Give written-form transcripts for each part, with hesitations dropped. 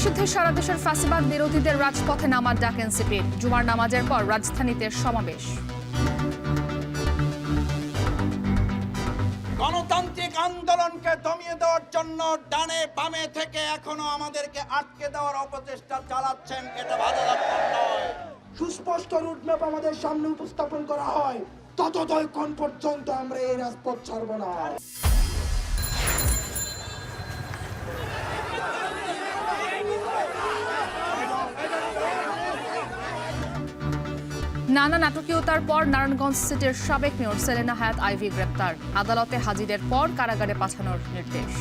নিষিদ্ধে সারা দেশের ফ্যাসিবাদ বিরোধীদের রাজপথে নামার ডাক এনসিপির। জুমার নামাজের পর রাজধানীতে সমাবেশ। গণতান্ত্রিক আন্দোলনকে দমিয়ে দেওয়ার জন্য ডানে বামে থেকে এখনো আমাদেরকে আটকে দেওয়ার অপচেষ্টা চালাচ্ছেন, এটা ভালো লক্ষণ নয়। সুস্পষ্ট রুটম্যাপ আমাদের সামনে উপস্থাপন করা হয়, ততক্ষণ পর্যন্ত আমরা এই রাজপথ ছাড়ব না। নানা নাটকীয়তার পর নারায়ণগঞ্জ সিটির সাবেক মেয়র সেলেনা হায়াত আইভি গ্রেপ্তার। আদালতে হাজিরের পর কারাগারে পাঠানোর নির্দেশ।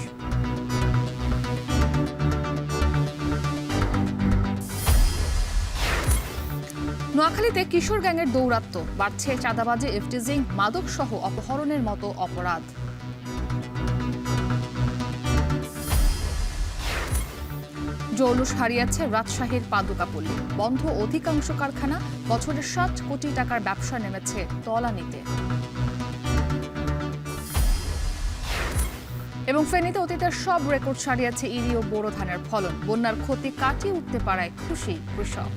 নোয়াখালীতে কিশোর গ্যাংয়ের দৌরাত্ম্য বাড়ছে, চাঁদাবাজি, ইফটিজিং, মাদক সহ অপহরণের মতো অপরাধ। জৌলুস হারিয়েছে রাজশাহীর পাদুকাপল্লী। বন্ধ অধিকাংশ কারখানা, বছরে 60 কোটি টাকার ব্যবসা নেমেছে তলানিতে। এবং ফেনীতে অতীতের সব রেকর্ড ছাড়িয়েছে ইরি ও বোরো ধানের ফলন। বন্যার ক্ষতি কাটিয়ে উঠতে পারায় খুশি কৃষক।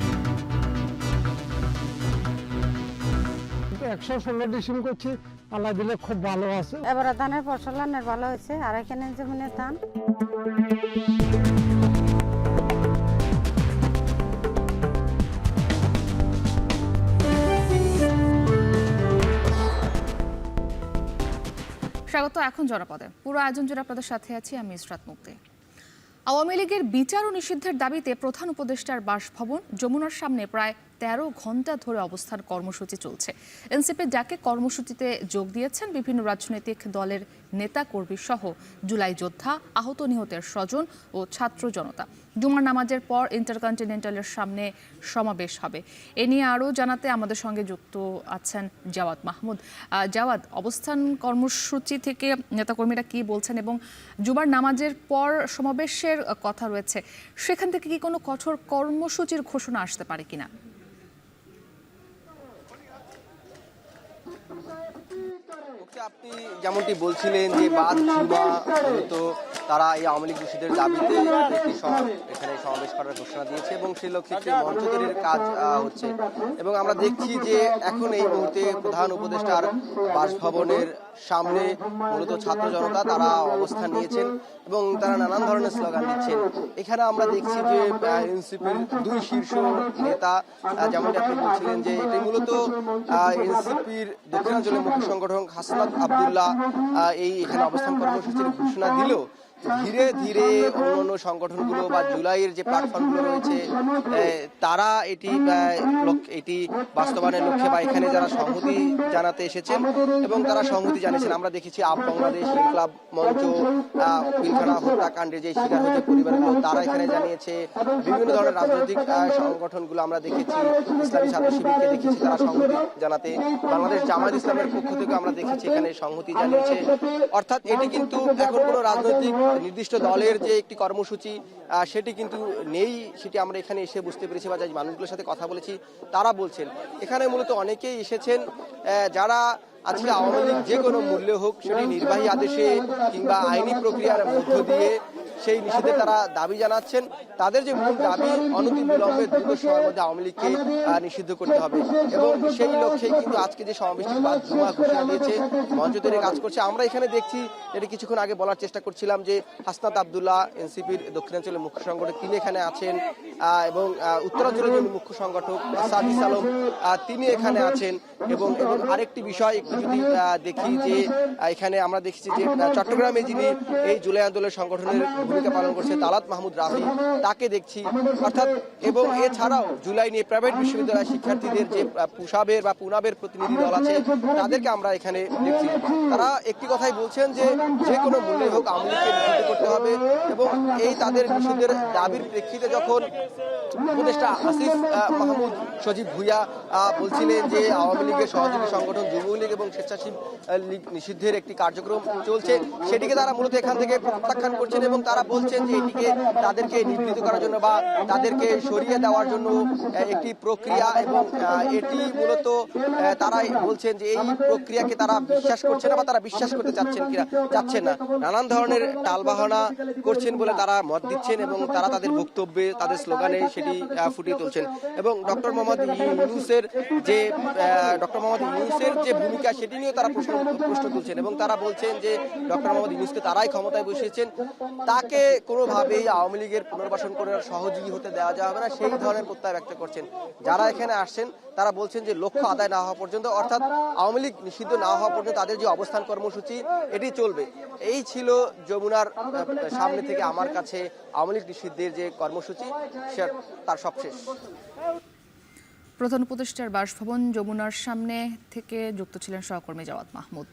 116 ডিসিম করছি, আল্লাহ দিলে খুব ভালো আছে। এবার ধানের ফসল ভালো হয়েছে, আর এখানে জমিনে ধান। স্বাগত এখন জনপদে। পুরো আয়োজন জুড়ে আপনাদের সাথে আছি আমি ইসরাত মুক্তি। আওয়ামী লীগের বিচার ও নিষিদ্ধের দাবিতে প্রধান উপদেষ্টার বাসভবন যমুনার সামনে প্রায় 13 ঘন্টা ধরে অবস্থান কর্মসূচি চলছে। এনসিপির ডাকে কর্মসূচিতে যোগ দিয়েছেন বিভিন্ন রাজনৈতিক দলের নেতা কর্মী সহ জুলাই যোদ্ধা, আহত নিহতের স্বজন ও ছাত্র জনতা। জুমার নামাজের পর ইন্টারকন্টিনেন্টালের সামনে সমাবেশ হবে। এ নিয়ে আরও জানাতে আমাদের সঙ্গে যুক্ত আছেন জাওয়াদ মাহমুদ। জাওয়াদ, অবস্থান কর্মসূচি থেকে নেতাকর্মীরা কি বলছেন এবং জুমার নামাজের পর সমাবেশের কথা রয়েছে, সেখান থেকে কি কোনো কঠোর কর্মসূচির ঘোষণা আসতে পারে কিনা? আপনি যেমনটি বলছিলেন যে বাদ জুমা মূলত তারা এই আওয়ামী লীগ নিষিদ্ধের দাবিতে এখানে সমাবেশ করার ঘোষণা দিয়েছে এবং সেই লক্ষ্যে একটি মঞ্চ তৈরির কাজ হচ্ছে। এবং আমরা দেখছি যে এখন এই মুহূর্তে প্রধান উপদেষ্টার বাসভবনের সামনে মূলত ছাত্র জনতা তারা অবস্থান নিয়েছেন এবং তারা নানান ধরনের স্লোগান দিচ্ছেন। এখানে আমরা দেখছি যে এনসিপির 2 শীর্ষ নেতা, যেমনটি আপনি বলছিলেন যে এটি মূলত এনসিপির দক্ষিণাঞ্চলের মুখ্য সংগঠক হাসনাত আব্দুল্লাহ এই এখানে অবস্থান কর্মসূচির ঘোষণা দিল। ধীরে ধীরে অন্যান্য সংগঠনগুলো বা জুলাইয়ের যে প্ল্যাটফর্মগুলো রয়েছে তারা এটি বাস্তবায়নের লক্ষ্যে বা এখানে যারা সংহতি জানাতে এসেছেন এবং তারা সংহতি জানিয়েছেন। আমরা দেখেছি আপ বাংলাদেশ ইনকলাব মঞ্চ পিলখানা হত্যাকাণ্ডে যে শিকার হয়েছে পরিবারগুলো, তারা এখানে জানিয়েছে। বিভিন্ন ধরনের রাজনৈতিক সংগঠনগুলো আমরা দেখেছি, ইসলামী ছাত্র শিবিরকে দেখেছি তারা সংহতি জানাতে। বাংলাদেশ জামায়াত ইসলামের পক্ষ থেকে আমরা দেখেছি এখানে সংহতি জানিয়েছে। অর্থাৎ এটি কিন্তু এখন কোনো রাজনৈতিক নির্দিষ্ট দলের যে একটি কর্মসূচি সেটি কিন্তু নেই, সেটি আমরা এখানে এসে বুঝতে পেরেছি বা যে মানুষগুলোর সাথে কথা বলেছি তারা বলছেন। এখানে মূলত অনেকেই এসেছেন যারা আজকে আওয়ামী লীগ যে কোনো মূল্যে হোক সেটি নির্বাহী আদেশে কিংবা আইনি প্রক্রিয়ার মধ্য দিয়ে সেই নিষেধের তারা দাবি জানাচ্ছেন। তাদের যে মূল দাবি অনতিবিলম্বে দ্রুত সময়ের মধ্যে আওয়ামী লীগকে নিষিদ্ধ করতে হবে এবং সেই লক্ষ্যেই কিন্তু আজকে যে সমাবেশটি বাদ জুমা ঘোষণা দিয়েছে মঞ্চ তৈরি কাজ করছে। আমরা এখানে দেখছি যেটি কিছুক্ষণ আগে বলার চেষ্টা করছিলাম যে হাসনাত আব্দুল্লাহ এনসিপির দক্ষিণাঞ্চলের মুখ্য সংগঠক তিনি এখানে আছেন এবং উত্তরাঞ্চলের যিনি মুখ্য সংগঠক সাদিস আলম তিনি এখানে আছেন এবং আরেকটি বিষয় একটু যদি দেখি যে এখানে আমরা দেখছি যে চট্টগ্রামে যিনি এই জুলাই আন্দোলনের সংগঠনের ভূমিকা পালন করছে তালাত মাহমুদ রাফি, তাকে দেখছি। অর্থাৎ এবং এছাড়াও জুলাই নিয়ে প্রাইভেট বিশ্ববিদ্যালয় শিক্ষার্থীদের যে পুসাবের বা পুনাবের প্রতিনিধি দল আছে তাদেরকে আমরা এখানে দেখছি। তারা একটি কথাই বলছেন যে যে কোনো মূল্যে হোক আওয়ামী লীগকে নিষিদ্ধ করতে হবে এবং এই তাদের নিষিদ্ধের দাবির প্রেক্ষিতে যখন উপদেষ্টা আসিফ মাহমুদ সজীব ভুইয়া বলছিলেন যে আওয়ামী লীগের সহযোগী সংগঠন যুবলীগ এবং স্বেচ্ছাসেবী লীগ নিষিদ্ধের একটি কার্যক্রম চলছে, সেটিকে তারা মূলত এখান থেকে প্রত্যাখ্যান করছেন এবং তারা তারা বলছেন যে এটিকে তাদেরকে নিবৃত্ত করার জন্য বা তাদেরকে সরিয়ে দেওয়ার জন্য একটি প্রক্রিয়া, এবং এটি মূলত তারাই বলছেন যে এই প্রক্রিয়াকে তারা বিশ্বাস করছে না বা তারা বিশ্বাস করতে চাচ্ছেন না। নানান ধরনের টালবাহানা করছেন বলে তারা মত দিচ্ছেন এবং তারা তাদের বক্তব্যে তাদের স্লোগানে সেটি ফুটিয়ে তুলছেন। এবং ডক্টর মোহাম্মদ ইউনূসের যে ভূমিকা সেটি নিয়েও তারা প্রশ্ন তুলছেন এবং তারা বলছেন যে ডক্টর মোহাম্মদ ইউনূসকে তারাই ক্ষমতায় বসিয়েছেন, তাকে কোনোভাবেই আওয়ামী লীগের পুনর্বাসন করার সহযোগী হতে দেওয়া যাবে না, সেই ধরনের প্রত্যয় ব্যক্ত করছেন। যারা এখানে আসছেন তারা বলছেন যে লক্ষ্য আদায় না হওয়া পর্যন্ত, অর্থাৎ আওয়ামী লীগ নিষিদ্ধ না হওয়া পর্যন্ত তাদের যে অবস্থান কর্মসূচি এটি চলবে। এই ছিল যমুনার সামনে থেকে আমার কাছে আওয়ামী লীগ নিষিদ্ধের যে কর্মসূচি তার সবশেষ। প্রধান উপদেষ্টার বাসভবন যমুনার সামনে থেকে যুক্ত ছিলেন সহকর্মী জাওয়াদ মাহমুদ।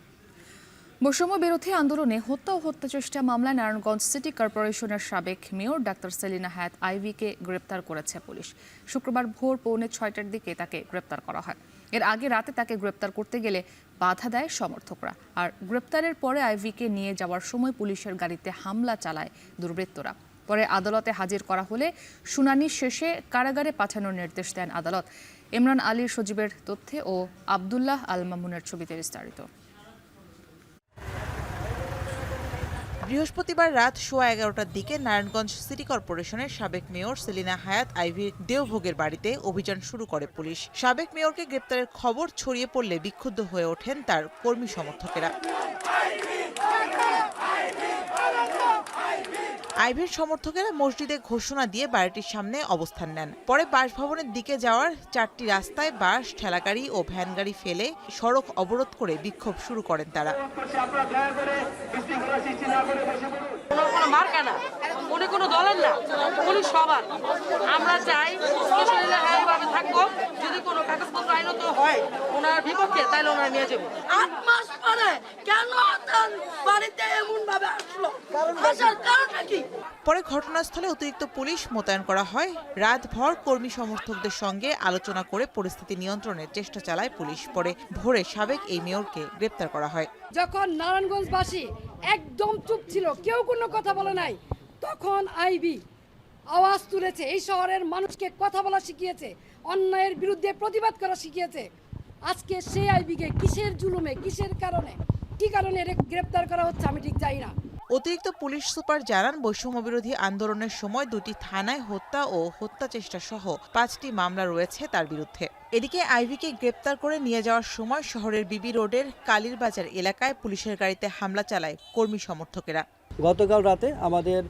বৈষম্য বিরোধী আন্দোলনে হত্যা ও হত্যাচেষ্টা মামলায় নারায়ণগঞ্জ সিটি কর্পোরেশনের সাবেক মেয়র ডাক্তার সেলিনা হায়াত আইভিকে গ্রেপ্তার করেছে পুলিশ। শুক্রবার ভোর 6:45টার দিকে তাকে গ্রেপ্তার করা হয়। এর আগে রাতে তাকে গ্রেপ্তার করতে গেলে বাধা দেয় সমর্থকরা, আর গ্রেপ্তারের পরে আইভিকে নিয়ে যাওয়ার সময় পুলিশের গাড়িতে হামলা চালায় দুর্বৃত্তরা। পরে আদালতে হাজির করা হলে শুনানি শেষে কারাগারে পাঠানোর নির্দেশ দেন আদালত। ইমরান আলী সজীবের তথ্যে ও আবদুল্লাহ আল মামুনের ছবিতে বিস্তারিত। বৃহস্পতিবার রাত 11:15টার দিকে নারায়ণগঞ্জ সিটি কর্পোরেশনের সাবেক মেয়র সেলিনা হায়াত আইভির দেওভোগের বাড়িতে অভিযান শুরু করে পুলিশ। সাবেক মেয়রকে গ্রেপ্তারের খবর ছড়িয়ে পড়লে বিক্ষুব্ধ হয়ে ওঠেন তার কর্মী সমর্থকেরা। আইভির সমর্থকেরা মসজিদে ঘোষণা দিয়ে বাড়িটির সামনে অবস্থান নেন। পরে বাসভবনের দিকে যাওয়ার 4টি রাস্তায় বাস, ঠেলাগাড়ি ও ভ্যানগাড়ি ফেলে সড়ক অবরোধ করে বিক্ষোভ শুরু করেন তারা। মার্কা না, উনি কোনো দলের না, উনি সবার। আমরা চাই এইভাবে থাকবো, যদি কোনো কাগজপত্র আইনত হয় ওনার বিপক্ষে তাহলে ওনারা নিয়ে যাবো। 8 মাস পরে কেন তার বাড়িতে এমন ভাবে আসলো, আসার কারণটা কি? পরে ঘটনাস্থলে অতিরিক্ত পুলিশ মোতায়েন করা হয়। রাতভর কর্মী সমর্থকদের সঙ্গে আলোচনা করে পরিস্থিতি নিয়ন্ত্রণের চেষ্টা চালায় পুলিশ। পরে ভোরে সাবেক এই মেয়রকে গ্রেপ্তার করা হয়। যখন নারায়ণগঞ্জবাসী একদম চুপ ছিল, কেউ কোনো কথা বলে নাই, তখন আইভি আওয়াজ তুলেছে, এই শহরের মানুষকে কথা বলা শিখিয়েছে, অন্যায়ের বিরুদ্ধে প্রতিবাদ করা শিখিয়েছে। আজকে সেই আইভিকে কিসের জুলুমে, কিসের কারণে, কি কারণে গ্রেপ্তার করা হচ্ছে আমি ঠিক জানি না। অতিরিক্ত পুলিশ সুপার জানান, বৈষম্য বিরোধী আন্দোলনের সময় 2টি থানায় হত্যা ও হত্যা চেষ্টা সহ 5টি মামলা রয়েছে তার বিরুদ্ধে। এদিকে আইভিকে গ্রেপ্তার করে নিয়ে যাওয়ার সময় শহরের বিবি রোডের কালীর বাজার এলাকায় পুলিশের গাড়িতে হামলা চালায় কর্মী সমর্থকেরা। গতকাল রাতে আমাদের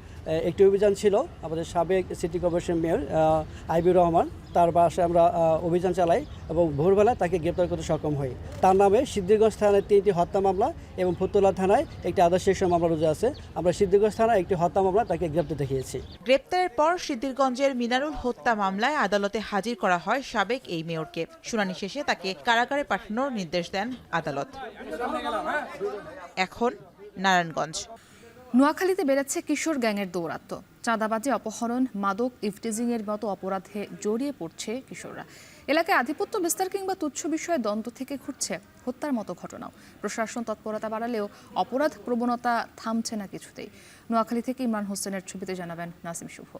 একটি অভিযান ছিল, আমাদের সাবেক city corporation mayor Ivy Rahman, তার বাসায় আমরা অভিযান চালাই এবং ভোরবেলা তাকে গ্রেপ্তার করতে সক্ষম হই। তার নামে সিদ্ধিরগঞ্জ থানায় 3টি হত্যা মামলা এবং ফুতুল্লা থানায় একটি আদর্শ মামলা রুজু আছে। আমরা সিদ্ধিরগঞ্জ থানায় একটি হত্যা মামলা তাকে গ্রেপ্তার দেখিয়েছি। গ্রেপ্তারের পর সিদ্ধিরগঞ্জের মিনারুল হত্যা মামলায় আদালতে হাজির করা হয় সাবেক এই মেয়রকে। শুনানি শেষে তাকে কারাগারে পাঠানোর নির্দেশ দেন আদালত। এখন নারায়ণগঞ্জ। নোয়াখালীতে বেড়েছে কিশোর গ্যাংয়ের দৌরাত্ম্য। চাঁদাবাজি, অপহরণ, মাদক, ইফটিজিংয়ের মতো অপরাধে জড়িয়ে পড়ছে কিশোররা। এলাকায় আধিপত্য বিস্তার কিংবা তুচ্ছ বিষয়ে দ্বন্দ্ব থেকে ঘটছে হত্যার মতো ঘটনাও। প্রশাসন তৎপরতা বাড়ালেও অপরাধ প্রবণতা থামছে না কিছুতেই। নোয়াখালী থেকে ইমরান হোসেনের ছবিতে জানাবেন নাসিম শুভ।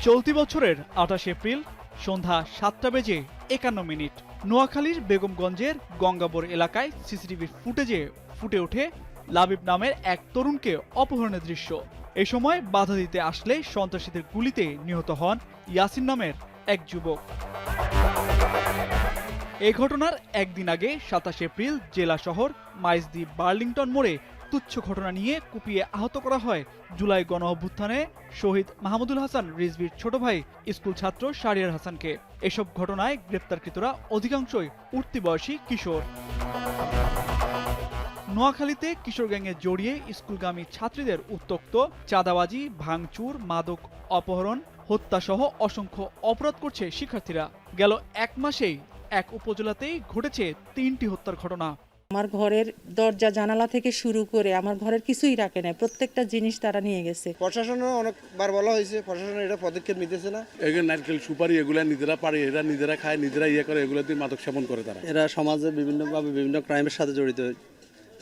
চলতি বছরের 28 এপ্রিল সন্ধ্যা 7:51 নোয়াখালীর বেগমগঞ্জের গঙ্গাবর এলাকায় সিসিটিভির ফুটেজে ফুটে ওঠে লাবিব নামের এক তরুণকে অপহরণের দৃশ্য। এ সময় বাধা দিতে আসলে সন্ত্রাসীদের গুলিতে নিহত হন ইয়াসিন নামের এক যুবক। এই ঘটনার একদিন আগে 27 এপ্রিল জেলা শহর মাইজদি বার্লিংটন মোড়ে তুচ্ছ ঘটনা নিয়ে কুপিয়ে আহত করা হয় জুলাই গণ অভ্যুত্থানে শহীদ মাহমুদুল হাসান রিজভির ছোট ভাই স্কুল ছাত্র শাহরিয়ার হাসানকে। এসব ঘটনায় গ্রেপ্তারকৃতরা অধিকাংশই উঠতি বয়সী কিশোর। নোয়াখালীতে কিশোর গ্যাংয়ে জড়িয়ে স্কুলগামী ছাত্রীদের উত্ত্যক্ত চাঁদাবাজি, ভাঙচুর, মাদক, অপহরণ, হত্যা সহ অসংখ্য অপরাধ করছে শিক্ষার্থীরা। গেল 1 মাসেই এক উপজেলাতেই ঘটেছে 3টি হত্যার ঘটনা। আমার ঘরের দরজা জানালা থেকে শুরু করে আমার ঘরের কিছুই রাখে না, প্রত্যেকটা জিনিস তারা নিয়ে গেছে। প্রশাসনও অনেকবার বলা হয়েছে, প্রশাসন এটা পদক্ষেপ নিতেছে না। এগুলো নারকেল সুপারি এগুলা নিজেরা পারে, এরা নিজেরা খায়, নিজেরা ইয়ে করে, এগুলোতে মাদক সেবন করে তারা। এরা সমাজে বিভিন্নভাবে বিভিন্ন ক্রাইমের সাথে জড়িত।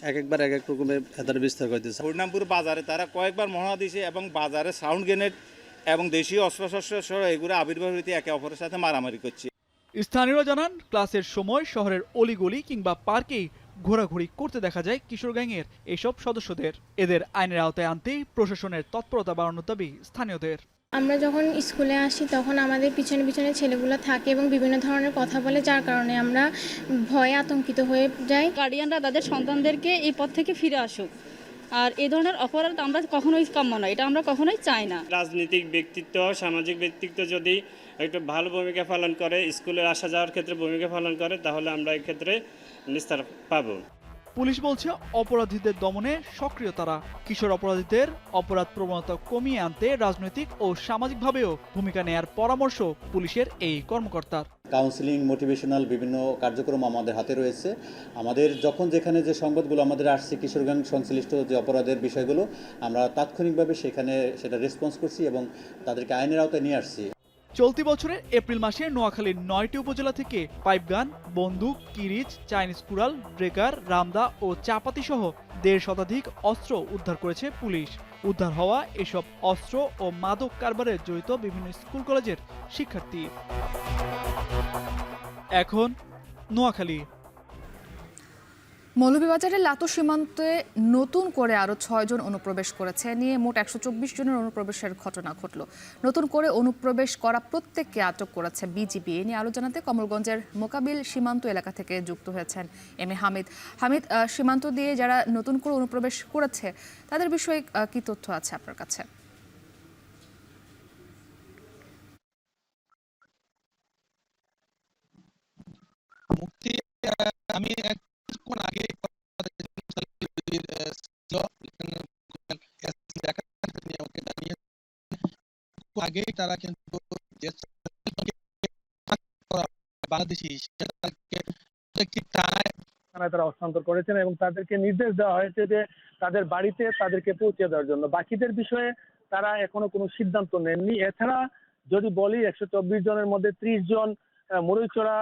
একবার এক এক রকমের ভেতরে বিস্তার করতেছে। হরিনামপুর বাজারে তারা কয়েকবার মহড়া দিয়েছে এবং বাজারে সাউন্ড গ্রেনেড এবং দেশীয় অস্ত্রশস্ত্র সহ এগুলো আবির্ভাব হইতে একে অপরের সাথে মারামারি করছে। স্থানীয়রা জানান, ক্লাসের সময় শহরের অলিগলি কিংবা পার্কেই ঘোরাঘুরি করতে দেখা যায় কিশোর গ্যাংয়ের এসব সদস্যদের। এদের আইনের আওতায় আনতেই প্রশাসনের তৎপরতা বাড়ানোর দাবি স্থানীয়দের। আমরা যখন স্কুলে আসি তখন আমাদের পিছনে পিছনে ছেলেগুলো থাকে এবং বিভিন্ন ধরনের কথা বলে, যার কারণে আমরা ভয়ে আতঙ্কিত হয়ে যাই। গার্ডিয়ানরা তাদের সন্তানদেরকে এই পথ থেকে ফিরে আসুক, আর এই ধরনের অপরাধ আমরা কখনোই কাম্য নয়, এটা আমরা কখনোই চাই না। রাজনৈতিক ব্যক্তিত্ব, সামাজিক ব্যক্তিত্ব যদি একটু ভালো ভূমিকা পালন করে, স্কুলে আসা যাওয়ার ক্ষেত্রে ভূমিকা পালন করে, তাহলে আমরা এই ক্ষেত্রে নিস্তার পাবো। পুলিশ বলছে, অপরাধীদের দমনে সক্রিয় তারা। কিশোর অপরাধীদের অপরাধ প্রবণতা কমিয়ে আনতে রাজনৈতিক ও সামাজিকভাবেও ভূমিকা নেয়ার পরামর্শ পুলিশের এই কর্মকর্তার। কাউন্সিলিং, মোটিভেশনাল বিভিন্ন কার্যক্রম আমাদের হাতে রয়েছে। আমাদের যখন যেখানে যে সংবাদগুলো আমাদের আসছে কিশোরগঞ্জ সংশ্লিষ্ট যে অপরাধের বিষয়গুলো, আমরা তাৎক্ষণিকভাবে সেখানে সেটা রেসপন্স করছি এবং তাদেরকে আইনের আওতায় নিয়ে আসছি। চলতি বছরের এপ্রিল মাসে নোয়াখালীর 9টি উপজেলা থেকে পাইপগান, বন্দুক, কিরিচ, চাইনিজ কুড়াল, ব্রেকার, রামদা ও চাপাতি সহ 1.5 শতাধিক অস্ত্র উদ্ধার করেছে পুলিশ। উদ্ধার হওয়া এসব অস্ত্র ও মাদক কারবারে জড়িত বিভিন্ন স্কুল কলেজের শিক্ষার্থী। এখন নোয়াখালী। মৌলভীবাজারের লাতো সীমান্তে নতুন করে আরও 6 জন অনুপ্রবেশ করেছে, নিয়ে মোট 124 জনের অনুপ্রবেশের ঘটনা ঘটল। নতুন করে অনুপ্রবেশ করা প্রত্যেককে আটক করেছে বিজিবি। এ নিয়ে আরও জানাতে কমলগঞ্জের মোকাবিল সীমান্ত এলাকা থেকে যুক্ত হয়েছেন এম এ হামিদ। হামিদ, সীমান্ত দিয়ে যারা নতুন করে অনুপ্রবেশ করেছে তাদের বিষয়ে কি তথ্য আছে আপনার কাছে? আমি কিছুক্ষণ আগে আগেই তারা কিন্তু বাংলাদেশি তারা হস্তান্তর করেছেন এবং তাদেরকে নির্দেশ দেওয়া হয়েছে যে তাদের বাড়িতে তাদেরকে পৌঁছে দেওয়ার জন্য। বাকিদের বিষয়ে তারা এখনো কোনো সিদ্ধান্ত নেননি। এছাড়া যদি বলি 124 জনের মধ্যে 30 জন মরুইচড়া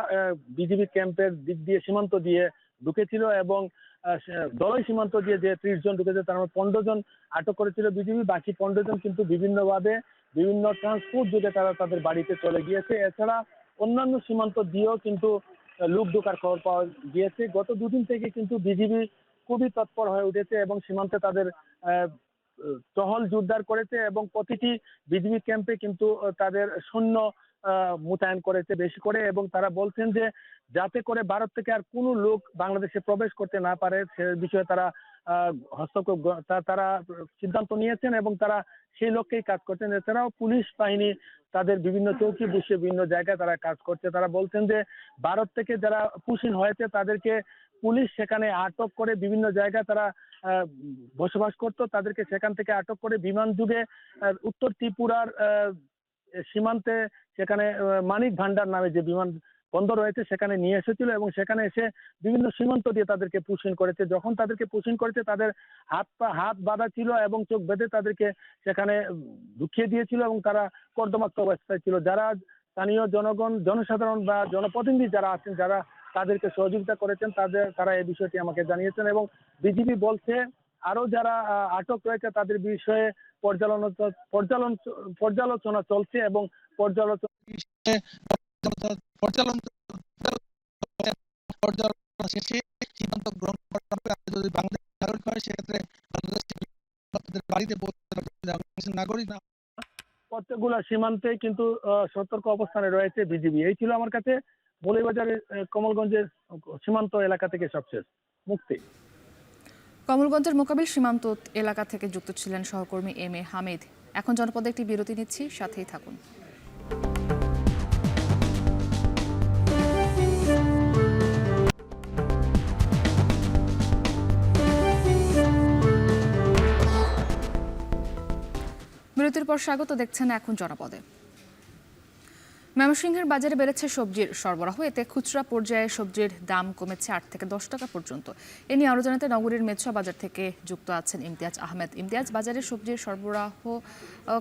বিজিবি ক্যাম্পের দিক দিয়ে সীমান্ত দিয়ে ঢুকেছিল এবং দলই সীমান্ত দিয়ে যে 30 জন ঢুকেছে তার মধ্যে 15 জন আটক করেছিল বিজিবি। বাকি 15 জন কিন্তু বিভিন্নভাবে বিভিন্ন ট্রান্সপোর্ট যোগে তারা তাদের বাড়িতে চলে গিয়েছে। এছাড়া অন্যান্য সীমান্ত দিয়েও কিন্তু লোক ঢোকার খবর পাওয়া গিয়েছে। গত দুদিন থেকে কিন্তু বিজিবি খুবই তৎপর হয়ে উঠেছে এবং সীমান্তে তাদের টহল জোরদার করেছে এবং প্রতিটি বিজিবি ক্যাম্পে কিন্তু তাদের সৈন্য মোতায়েন করেছে বেশি করে এবং তারা বলছেন যে যাতে করে ভারত থেকে আর কোনো লোক বাংলাদেশে প্রবেশ করতে না পারে সে বিষয়ে তারা হস্তক্ষেপ তারা সিদ্ধান্ত নিয়েছেন এবং তারা সেই লক্ষ্যেই কাজ করছেন। এছাড়াও পুলিশ বাহিনী তাদের বিভিন্ন চৌকি বসে বিভিন্ন জায়গায় তারা কাজ করছে। তারা বলছেন যে ভারত থেকে যারা পুশিন হয়েছে তাদেরকে পুলিশ সেখানে আটক করে বিভিন্ন জায়গায় তারা বসবাস করত, তাদেরকে সেখান থেকে আটক করে বিমান যুগে উত্তর ত্রিপুরার সীমান্তে সেখানে মানিক ভান্ডার নামে যে বিমান বন্দর রয়েছে সেখানে নিয়ে এসেছিল এবং সেখানে এসে বিভিন্ন সীমান্ত দিয়ে তাদেরকে পুশিন করেছে। যখন তাদেরকে পুশিন করেছে তাদের হাত বাঁধা ছিল এবং চোখ বেঁধে তাদেরকে সেখানে ঢুকিয়ে দিয়েছিল এবং তারা কর্দমাক্ত অবস্থায় ছিল। যারা স্থানীয় জনগণ, জনসাধারণ বা জনপ্রতিনিধি যারা আছেন, যারা তাদেরকে সহযোগিতা করেছেন তারা এই বিষয়টি আমাকে জানিয়েছেন এবং বিজিবি বলছে আরো যারা আটক রয়েছে তাদের বিষয়ে পর্যালোচনা চলছে এবং পর্যালোচনা শেষে সিদ্ধান্ত গ্রহণ করা হবে। যদি বাংলাদেশ নাগরিক হয় সেক্ষেত্রে বাড়িতে নাগরিক না প্রত্যেকগুলো সীমান্তে কিন্তু সতর্ক অবস্থানে রয়েছে বিজিবি। এই ছিল আমার কাছে মৌলভীবাজারের কমলগঞ্জের সীমান্ত এলাকা থেকে সবশেষ মুক্তি। কমলগঞ্জের মোকাবিল সীমান্ত এলাকা থেকে যুক্ত ছিলেন সহকর্মী এম এ হামিদ। এখন জনপদে একটি বিরতি নিচ্ছি, সাথেই থাকুন। বিরতির পর স্বাগত, দেখছেন এখন জনপদে। ময়মনসিংহের বাজারে বেড়েছে সবজির সরবরাহ, এতে খুচরা পর্যায়ে সবজির দাম কমেছে 8 থেকে 10 টাকা পর্যন্ত। এ নিয়ে আরো জানাতে নগরীর মেছুয়া বাজার থেকে যুক্ত আছেন ইমতিয়াজ আহমেদ। ইমতিয়াজ, বাজারে সবজির সরবরাহ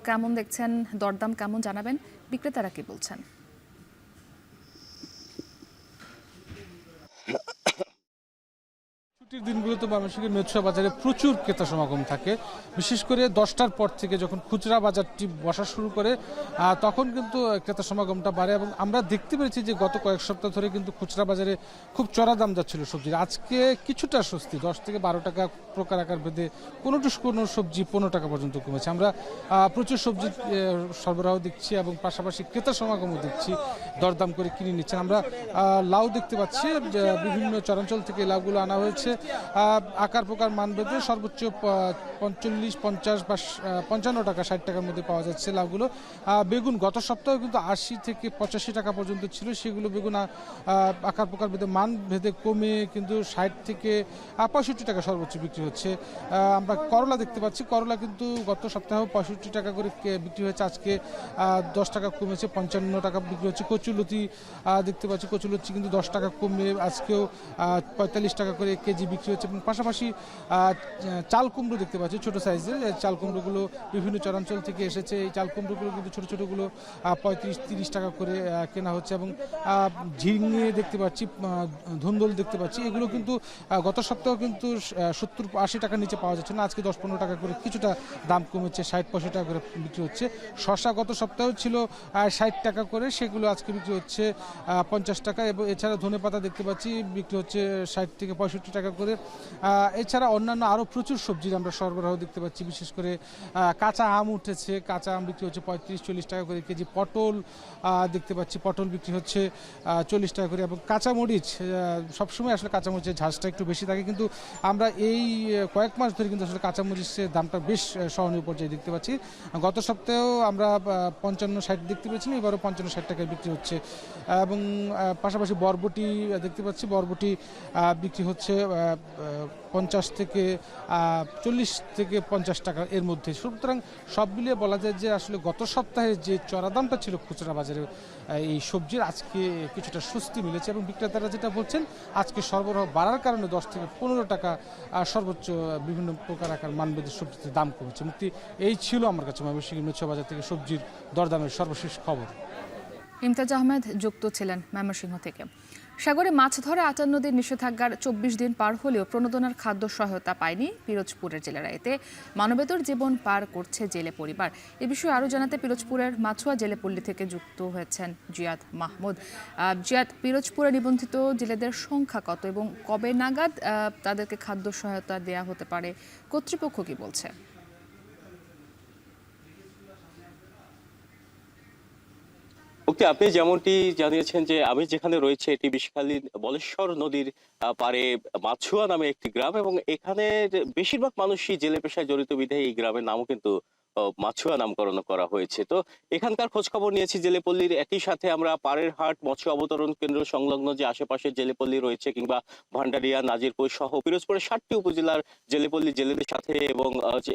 কেমন দেখছেন, দরদাম কেমন জানাবেন, বিক্রেতারা কি বলছেন? ছুটির দিনগুলোতে ময়মনসিংহের মেট্রো বাজারে প্রচুর ক্রেতা সমাগম থাকে, বিশেষ করে 10টার পর থেকে যখন খুচরা বাজারটি বসা শুরু করে তখন কিন্তু ক্রেতা সমাগমটা বাড়ে। এবং আমরা দেখতে পেরেছি যে গত কয়েক সপ্তাহ ধরে কিন্তু খুচরা বাজারে খুব চড়া দাম যাচ্ছিল সবজির। আজকে কিছুটা স্বস্তি, 10 থেকে 12 টাকা প্রকার আকার ভেদে কোনো সবজি 15 টাকা পর্যন্ত কমেছে। আমরা প্রচুর সবজি সরবরাহ দেখছি এবং পাশাপাশি ক্রেতা সমাগমও দেখছি, দরদাম করে কিনে নিচ্ছেন। আমরা লাউ দেখতে পাচ্ছি, বিভিন্ন চরাঞ্চল থেকে লাউগুলো আনা হয়েছে আকার প্রকার মানভেদে সর্বোচ্চ 45, 50 বা 55 টাকা 60 টাকার মধ্যে পাওয়া যাচ্ছে লাউগুলো। বেগুন গত সপ্তাহে কিন্তু 80 থেকে 85 টাকা পর্যন্ত ছিল, সেগুলো বেগুন আকার প্রকার ভেদে মান ভেদে কমে কিন্তু 60 থেকে 65 টাকা সর্বোচ্চ বিক্রি হচ্ছে। আমরা করলা দেখতে পাচ্ছি, করলা কিন্তু গত সপ্তাহেও 65 টাকা করে বিক্রি হয়েছে, আজকে 10 টাকা কমেছে, 55 টাকা বিক্রি হচ্ছে। কচুলতি দেখতে পাচ্ছি, কচুলতি কিন্তু 10 টাকা কমে আজকেও 45 টাকা করে কেজি বিক্রি হচ্ছে। এবং পাশাপাশি চাল কুমড়ো দেখতে পাচ্ছি, ছোট সাইজের চাল কুমড়োগুলো বিভিন্ন চরাঞ্চল থেকে এসেছে। এই চাল কুমড়োগুলো কিন্তু ছোট ছোটগুলো 35-30 টাকা করে কেনা হচ্ছে। এবং ঝিঙে দেখতে পাচ্ছি, ধুন্দল দেখতে পাচ্ছি, এগুলো কিন্তু গত সপ্তাহে কিন্তু 70-80 টাকার নিচে পাওয়া যাচ্ছে না, আজকে 10-15 টাকা করে কিছুটা দাম কমেছে, 60-65 টাকা করে বিক্রি হচ্ছে। শসা গত সপ্তাহেও ছিল 60 টাকা করে, সেগুলো আজকে বিক্রি হচ্ছে 50 টাকা। এবং এছাড়া ধনেপাতা দেখতে পাচ্ছি বিক্রি হচ্ছে 60 থেকে 65 টাকা করে। এছাড়া অন্যান্য আরও প্রচুর সবজির আমরা সরবরাহ দেখতে পাচ্ছি, বিশেষ করে কাঁচা আম উঠেছে, কাঁচা আম বিক্রি হচ্ছে 35-40 টাকা করে কেজি। পটল দেখতে পাচ্ছি, পটল বিক্রি হচ্ছে 40 টাকা করে। এবং কাঁচামরিচ, সবসময় আসলে কাঁচামরিচের ঝাঁজটা একটু বেশি থাকে, কিন্তু আমরা এই কয়েক মাস ধরে কিন্তু আসলে কাঁচামরিচের দামটা বেশ সহনীয় পর্যায়ে দেখতে পাচ্ছি। গত সপ্তাহেও আমরা 55-60 দেখতে পেয়েছিলাম, এবারও 55-60 টাকায় বিক্রি হচ্ছে। এবং পাশাপাশি বরবটি দেখতে পাচ্ছি, বরবটি বিক্রি হচ্ছে 50 থেকে 40 থেকে 50 টাকা এর মধ্যে। সুতরাং সব মিলিয়ে বলা যায় যে আসলে গত সপ্তাহে যে চড়া দামটা ছিল খুচরা বাজারে এই সবজির, আজকে কিছুটা স্বস্তি মিলেছে। এবং বিক্রেতারা যেটা বলছেন, আজকে সরবরাহ বাড়ার কারণে 10 থেকে 15 টাকা সর্বোচ্চ বিভিন্ন প্রকার আকার মানভেদের সবজিতে দাম কমেছে। মুক্তি, এই ছিল আমার কাছে ময়মনসিংহের মেট্রো বাজার থেকে সবজির দরদামের সর্বশেষ খবর। ইমতাজ আহমেদ যুক্ত ছিলেন ময়মনসিংহ থেকে। সাগরে মাছ ধরা 58 দিন নিষেধাজ্ঞার 24 দিন পার হলেও প্রণোদনার খাদ্য সহায়তা পায়নি পিরোজপুরের জেলেরা। এতে মানবেতর জীবন পার করছে জেলে পরিবার। এ বিষয়ে আরও জানাতে পিরোজপুরের মাছুয়া জেলেপল্লী থেকে যুক্ত হয়েছেন জিয়াদ মাহমুদ। জিয়াদ, পিরোজপুরে নিবন্ধিত জেলেদের সংখ্যা কত এবং কবে নাগাদ তাদেরকে খাদ্য সহায়তা দেয়া হতে পারে, কর্তৃপক্ষ কি বলছে? আপনি যেমনটি জানিয়েছেন যে আমি যেখানে রয়েছে এটি বিষখালী বলেশ্বর নদীর পারে মাছুয়া নামে একটি গ্রাম, এবং এখানে বেশিরভাগ মানুষই জেলে পেশায় জড়িত বিধায় এই গ্রামের নামও কিন্তু মাছুয়া নামকরণ করা হয়েছে। তো এখানকার খোঁজ খবর নিয়েছি জেলেপল্লীর, একই সাথে আমরা পাড়ের হাট মৎস্য অবতরণ কেন্দ্র সংলগ্ন যে আশেপাশের জেলেপল্লী রয়েছে কিংবা ভান্ডারিয়া, নাজিরপুর সহ পিরোজপুরের 7টি উপজেলার জেলেপল্লী জেলেদের সাথে এবং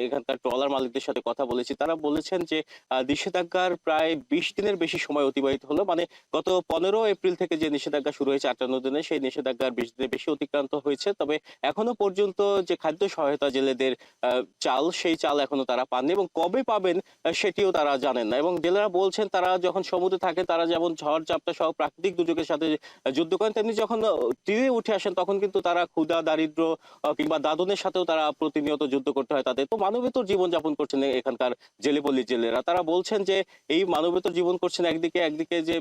এখানকার ট্রলার মালিকদের সাথে কথা বলেছি। তারা বলেছেন যে নিষেধাজ্ঞার প্রায় 20 দিনের বেশি সময় অতিবাহিত হলো, মানে গত 15 এপ্রিল থেকে যে নিষেধাজ্ঞা শুরু হয়েছে 58 দিনে, সেই নিষেধাজ্ঞার 20 দিনের বেশি অতিক্রান্ত হয়েছে। তবে এখনো পর্যন্ত যে খাদ্য সহায়তা জেলেদের চাল, সেই চাল এখনো তারা পাননি এবং কবে পাবেন সেটিও তারা জানেন না। এবং জেলেরা বলছেন তারা যখন সমুদ্রে থাকে, তারা যেমন ঝড় ঝাপটা সহ প্রাকৃতিক দুর্যোগের সাথে যুদ্ধ করেন, তেমনি যখন তীরে উঠে আসেন তখন কিন্তু তারা ক্ষুধা, দারিদ্র কিংবা দাদনের সাথেও তারা প্রতিনিয়ত যুদ্ধ করতে হয় তাদের। তো মানবেতর জীবনযাপন করছেন এখানকার জেলেপল্লীর জেলেরা। তারা বলছেন যে এই মানবেতর জীবন করছেন একদিকে যে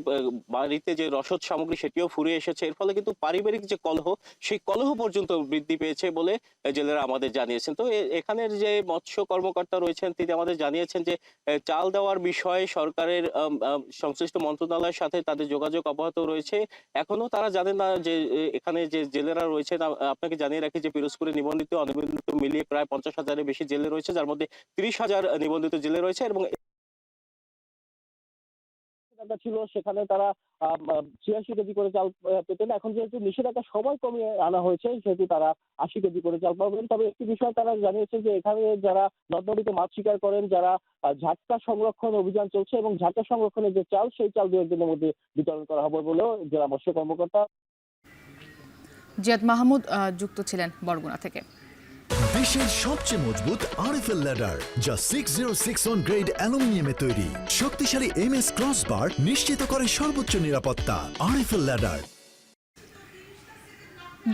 বাড়িতে যে রসদ সামগ্রী সেটিও ফুরিয়ে এসেছে, এর ফলে কিন্তু পারিবারিক যে কলহ, সেই কলহ পর্যন্ত বৃদ্ধি পেয়েছে বলে জেলেরা আমাদের জানিয়েছেন। তো এখানের যে মৎস্য কর্মকর্তা রয়েছেন তিনি আমাদের জানিয়েছেন যে চাল দেওয়ার বিষয়ে সরকারের সংশ্লিষ্ট মন্ত্রণালয়ের সাথে তাদের যোগাযোগ অব্যাহত রয়েছে। এখনো তারা জানেন না যে এখানে যে জেলেরা রয়েছেন। আপনাকে জানিয়ে রাখি যে পিরোজপুরে নিবন্ধিত অনিবন্ধিত মিলিয়ে প্রায় 50,000-এর বেশি জেলে রয়েছে, যার মধ্যে 30,000 নিবন্ধিত জেলে রয়েছে। এবং ছিল সেখানে তারা 86 কেজি করে চাল পেতেন, এখন যেহেতু নিষেধাজ্ঞা সময় কমিয়ে আনা হয়েছে সেহেতু তারা 80 কেজি করে চাল পাবেন। তবে একটি বিষয় তারা জানিয়েছেন যে এখানে যারা নদ-নদীতে মাছ শিকার করেন, যারা ঝাটকা সংরক্ষণ অভিযান চলছে এবং ঝাটকা সংরক্ষণের যে চাল, সেই চাল 2 দিনের মধ্যে বিতরণ করা হবে বলেও জেলা মৎস্য কর্মকর্তা জিয়াদ মাহমুদ যুক্ত ছিলেন বরগুনা থেকে। বিশ্বের সবচেয়ে মজবুত আরএফএল ল্যাডার, যা 6061 গ্রেড অ্যালুমিনিয়ামে তৈরি। শক্তিশালী এমএস ক্রসবার নিশ্চিত করে সর্বোচ্চ নিরাপত্তা। RFL ladder.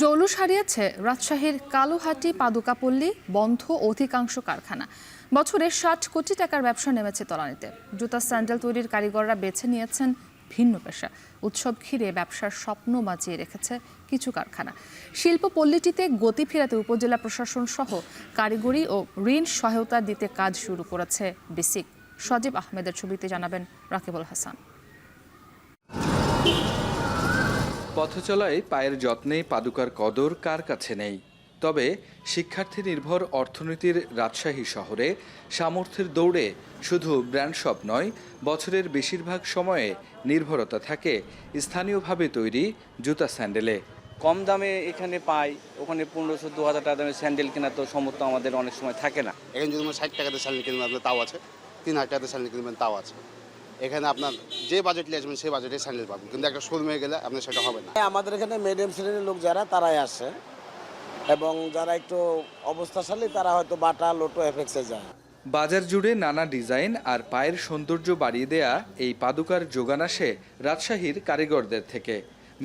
জৌলুস হারিয়েছে রাজশাহীর কালুহাটি পাদুকাপল্লী বন্ধ অধিকাংশ কারখানা। বছরে ৬০ কোটি টাকার ব্যবসা নেমেছে তলানিতে। জুতা স্যান্ডেল তৈরির কারিগররা বেছে নিয়েছেন ভিন্ন পেশা। উৎসব ঘিরে ব্যবসার স্বপ্ন বাঁচিয়ে রেখেছে কিছু কারখানা। শিল্পপল্লীটিতে গতি ফেরাতে উপজেলা প্রশাসন সহ কারিগরি ও ঋণ সহায়তা দিতে কাজ শুরু করেছে বিসিক। সজীব আহমেদের ছবিতে জানাবেন রাকিবুল হাসান। পথচলায় পায়ের যত্নে পাদুকার কদর কার কাছে নেই। তবে শিক্ষার্থী নির্ভর অর্থনীতির রাজশাহী শহরে সামর্থ্যের দৌড়ে শুধু ব্র্যান্ড শপ নয়, বছরের বেশিরভাগ সময়ে নির্ভরতা থাকে স্থানীয়ভাবে তৈরি জুতা স্যান্ডেলে। কম দামে এখানে পাই, ওখানে ১৫০০-২০০০ টাকা দামের স্যান্ডেল কেনা তো সমর্থ আমাদের অনেক সময় থাকে না। এখানে যদি ৬০ টাকাতে স্যান্ডেল কিনবেন আপনার তাও আছে, ৩০০০ টাকাতে স্যান্ডেল কিনবেন তাও আছে। এখানে আপনার যে বাজেট নিয়ে আসবেন সেই বাজেটে স্যান্ডেল পাবেন, কিন্তু একটা শোরুমে গেলে আপনার সেটা হবে না। আমাদের এখানে মিডিয়াম শ্রেণীর লোক যারা তারাই আসে, এবং যারা একটু অবস্থাশালী তারা হয়তো বাটা লোটো এফএক্সে যায়। বাজার জুড়ে নানা ডিজাইন আর পায়ের সৌন্দর্য বাড়িয়ে দেয়া এই পাদুকার যোগান আসে রাজশাহীর কারিগরদের থেকে।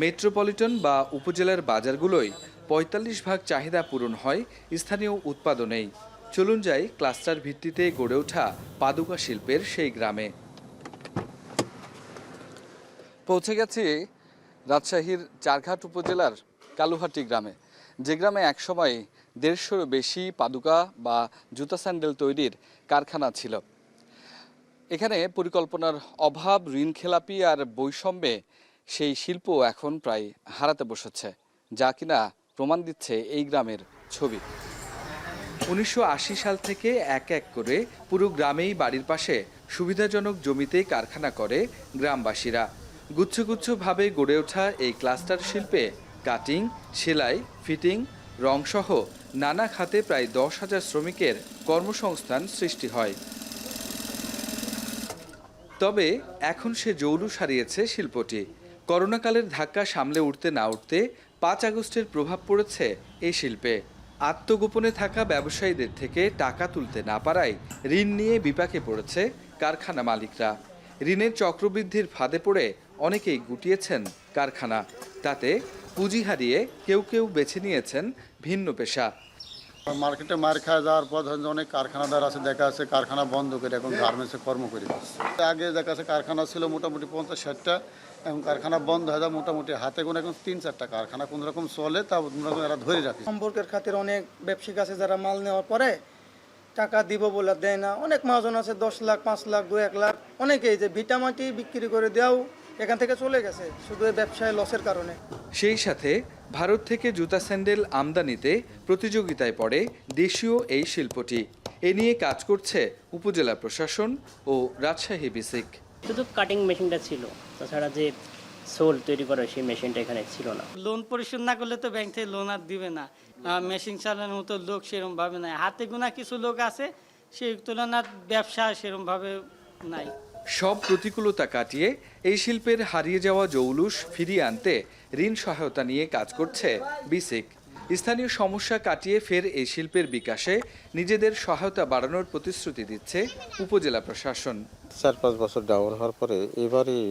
মেট্রোপলিটন বা উপজেলার বাজারগুলোই ৪৫% চাহিদা পূরণ হয় স্থানীয় উৎপাদনেই। চলুন যাই ক্লাস্টার ভিত্তিতে গড়ে ওঠা পাদুকা শিল্পের সেই গ্রামে। পৌঁছে গেছি রাজশাহীর চারঘাট উপজেলার কালুহাটি গ্রামে, যে গ্রামে একসময় ১৫০-রও বেশি পাদুকা বা জুতা স্যান্ডেল তৈরির কারখানা ছিল। এখানে পরিকল্পনার অভাব, ঋণখেলাপি আর বৈষম্যে সেই শিল্প এখন প্রায় হারাতে বসেছে, যা কিনা প্রমাণ দিচ্ছে এই গ্রামের ছবি। ১৯৮০ সাল থেকে এক এক করে পুরো গ্রামেই বাড়ির পাশে সুবিধাজনক জমিতে কারখানা করে গ্রামবাসীরা। গুচ্ছগুচ্ছভাবে গড়ে ওঠা এই ক্লাস্টার শিল্পে কাটিং, সেলাই, ফিটিং, রংসহ নানা খাতে প্রায় ১০,০০০ শ্রমিকের কর্মসংস্থান সৃষ্টি হয়। তবে এখন সে জৌলুস হারিয়েছে শিল্পটি। করোনাকালের ধাক্কা সামলে উঠতে না উঠতে ৫ আগস্টের প্রভাব পড়েছে এই শিল্পে। আত্মগোপনে থাকা ব্যবসায়ীদের থেকে টাকা তুলতে না পারায় ঋণ নিয়ে বিপাকে পড়েছে কারখানা মালিকরা। ঋণের চক্রবৃদ্ধির ফাঁদে পড়ে অনেকেই গুটিয়েছেন কারখানা। তাতে পুঁজি হারিয়ে কেউ কেউ বেছে নিয়েছেন ভিন্ন পেশা। মার্কেটে মার খাওয়া যাওয়ার পর অনেক কারখানাদার আছে, দেখা আছে কারখানা বন্ধ করে এখন গার্মেন্টসে কর্ম করে দিচ্ছে। আগে দেখা আছে কারখানা ছিল মোটামুটি ৫০-৬০টা, এখন কারখানা বন্ধ হয়ে যায় মোটামুটি হাতে কোনো এখন ৩-৪টা কারখানা কোন রকম চলে, তা এরা ধরে রাখে। সম্পর্কের খাতির অনেক ব্যবসায়িক আছে যারা মাল নেওয়ার পরে টাকা দিব বলে দেয় না। অনেক মহাজন আছে ১০ লাখ, ৫ লাখ, ২-১ লাখ, অনেকেই যে ভিটামাটি বিক্রি করে দেওয়াও এখান থেকে চলে গেছে শুধু ব্যবসায় লসের কারণে। সেই সাথে ভারত থেকে জুতা স্যান্ডেল আমদানিতে প্রতিযোগিতায় পড়ে দেশীয় এই শিল্পটি। এ নিয়ে কাজ করছে উপজেলা প্রশাসন ও রাজশাহী বিসিক। শুধু কাটিং মেশিনটা ছিল, তাছাড়া যে সোল তৈরি করা সেই মেশিনটা এখানে ছিল না। লোন পরিশোধ না করলে তো ব্যাংক থেকে লোন আর দিবে না। মেশিন চালানোর মতো লোক সেরকম ভাবে নাই, হাতে গোনা কিছু লোক আছে, সেই তুলনার ব্যবসা সেরকম ভাবে নাই। সব প্রতিকূলতা কাটিয়ে এই শিল্পের হারিয়ে যাওয়া জৌলুস ফিরিয়ে আনতে ঋণ সহায়তা নিয়ে কাজ করছে বিসিক। স্থানীয় সমস্যা কাটিয়ে ফের এই শিল্পের বিকাশে নিজেদের সহায়তা বাড়ানোর প্রতিশ্রুতি দিচ্ছে উপজেলা প্রশাসন। ৪-৫ বছর ডাউন হওয়ার পরে এবারই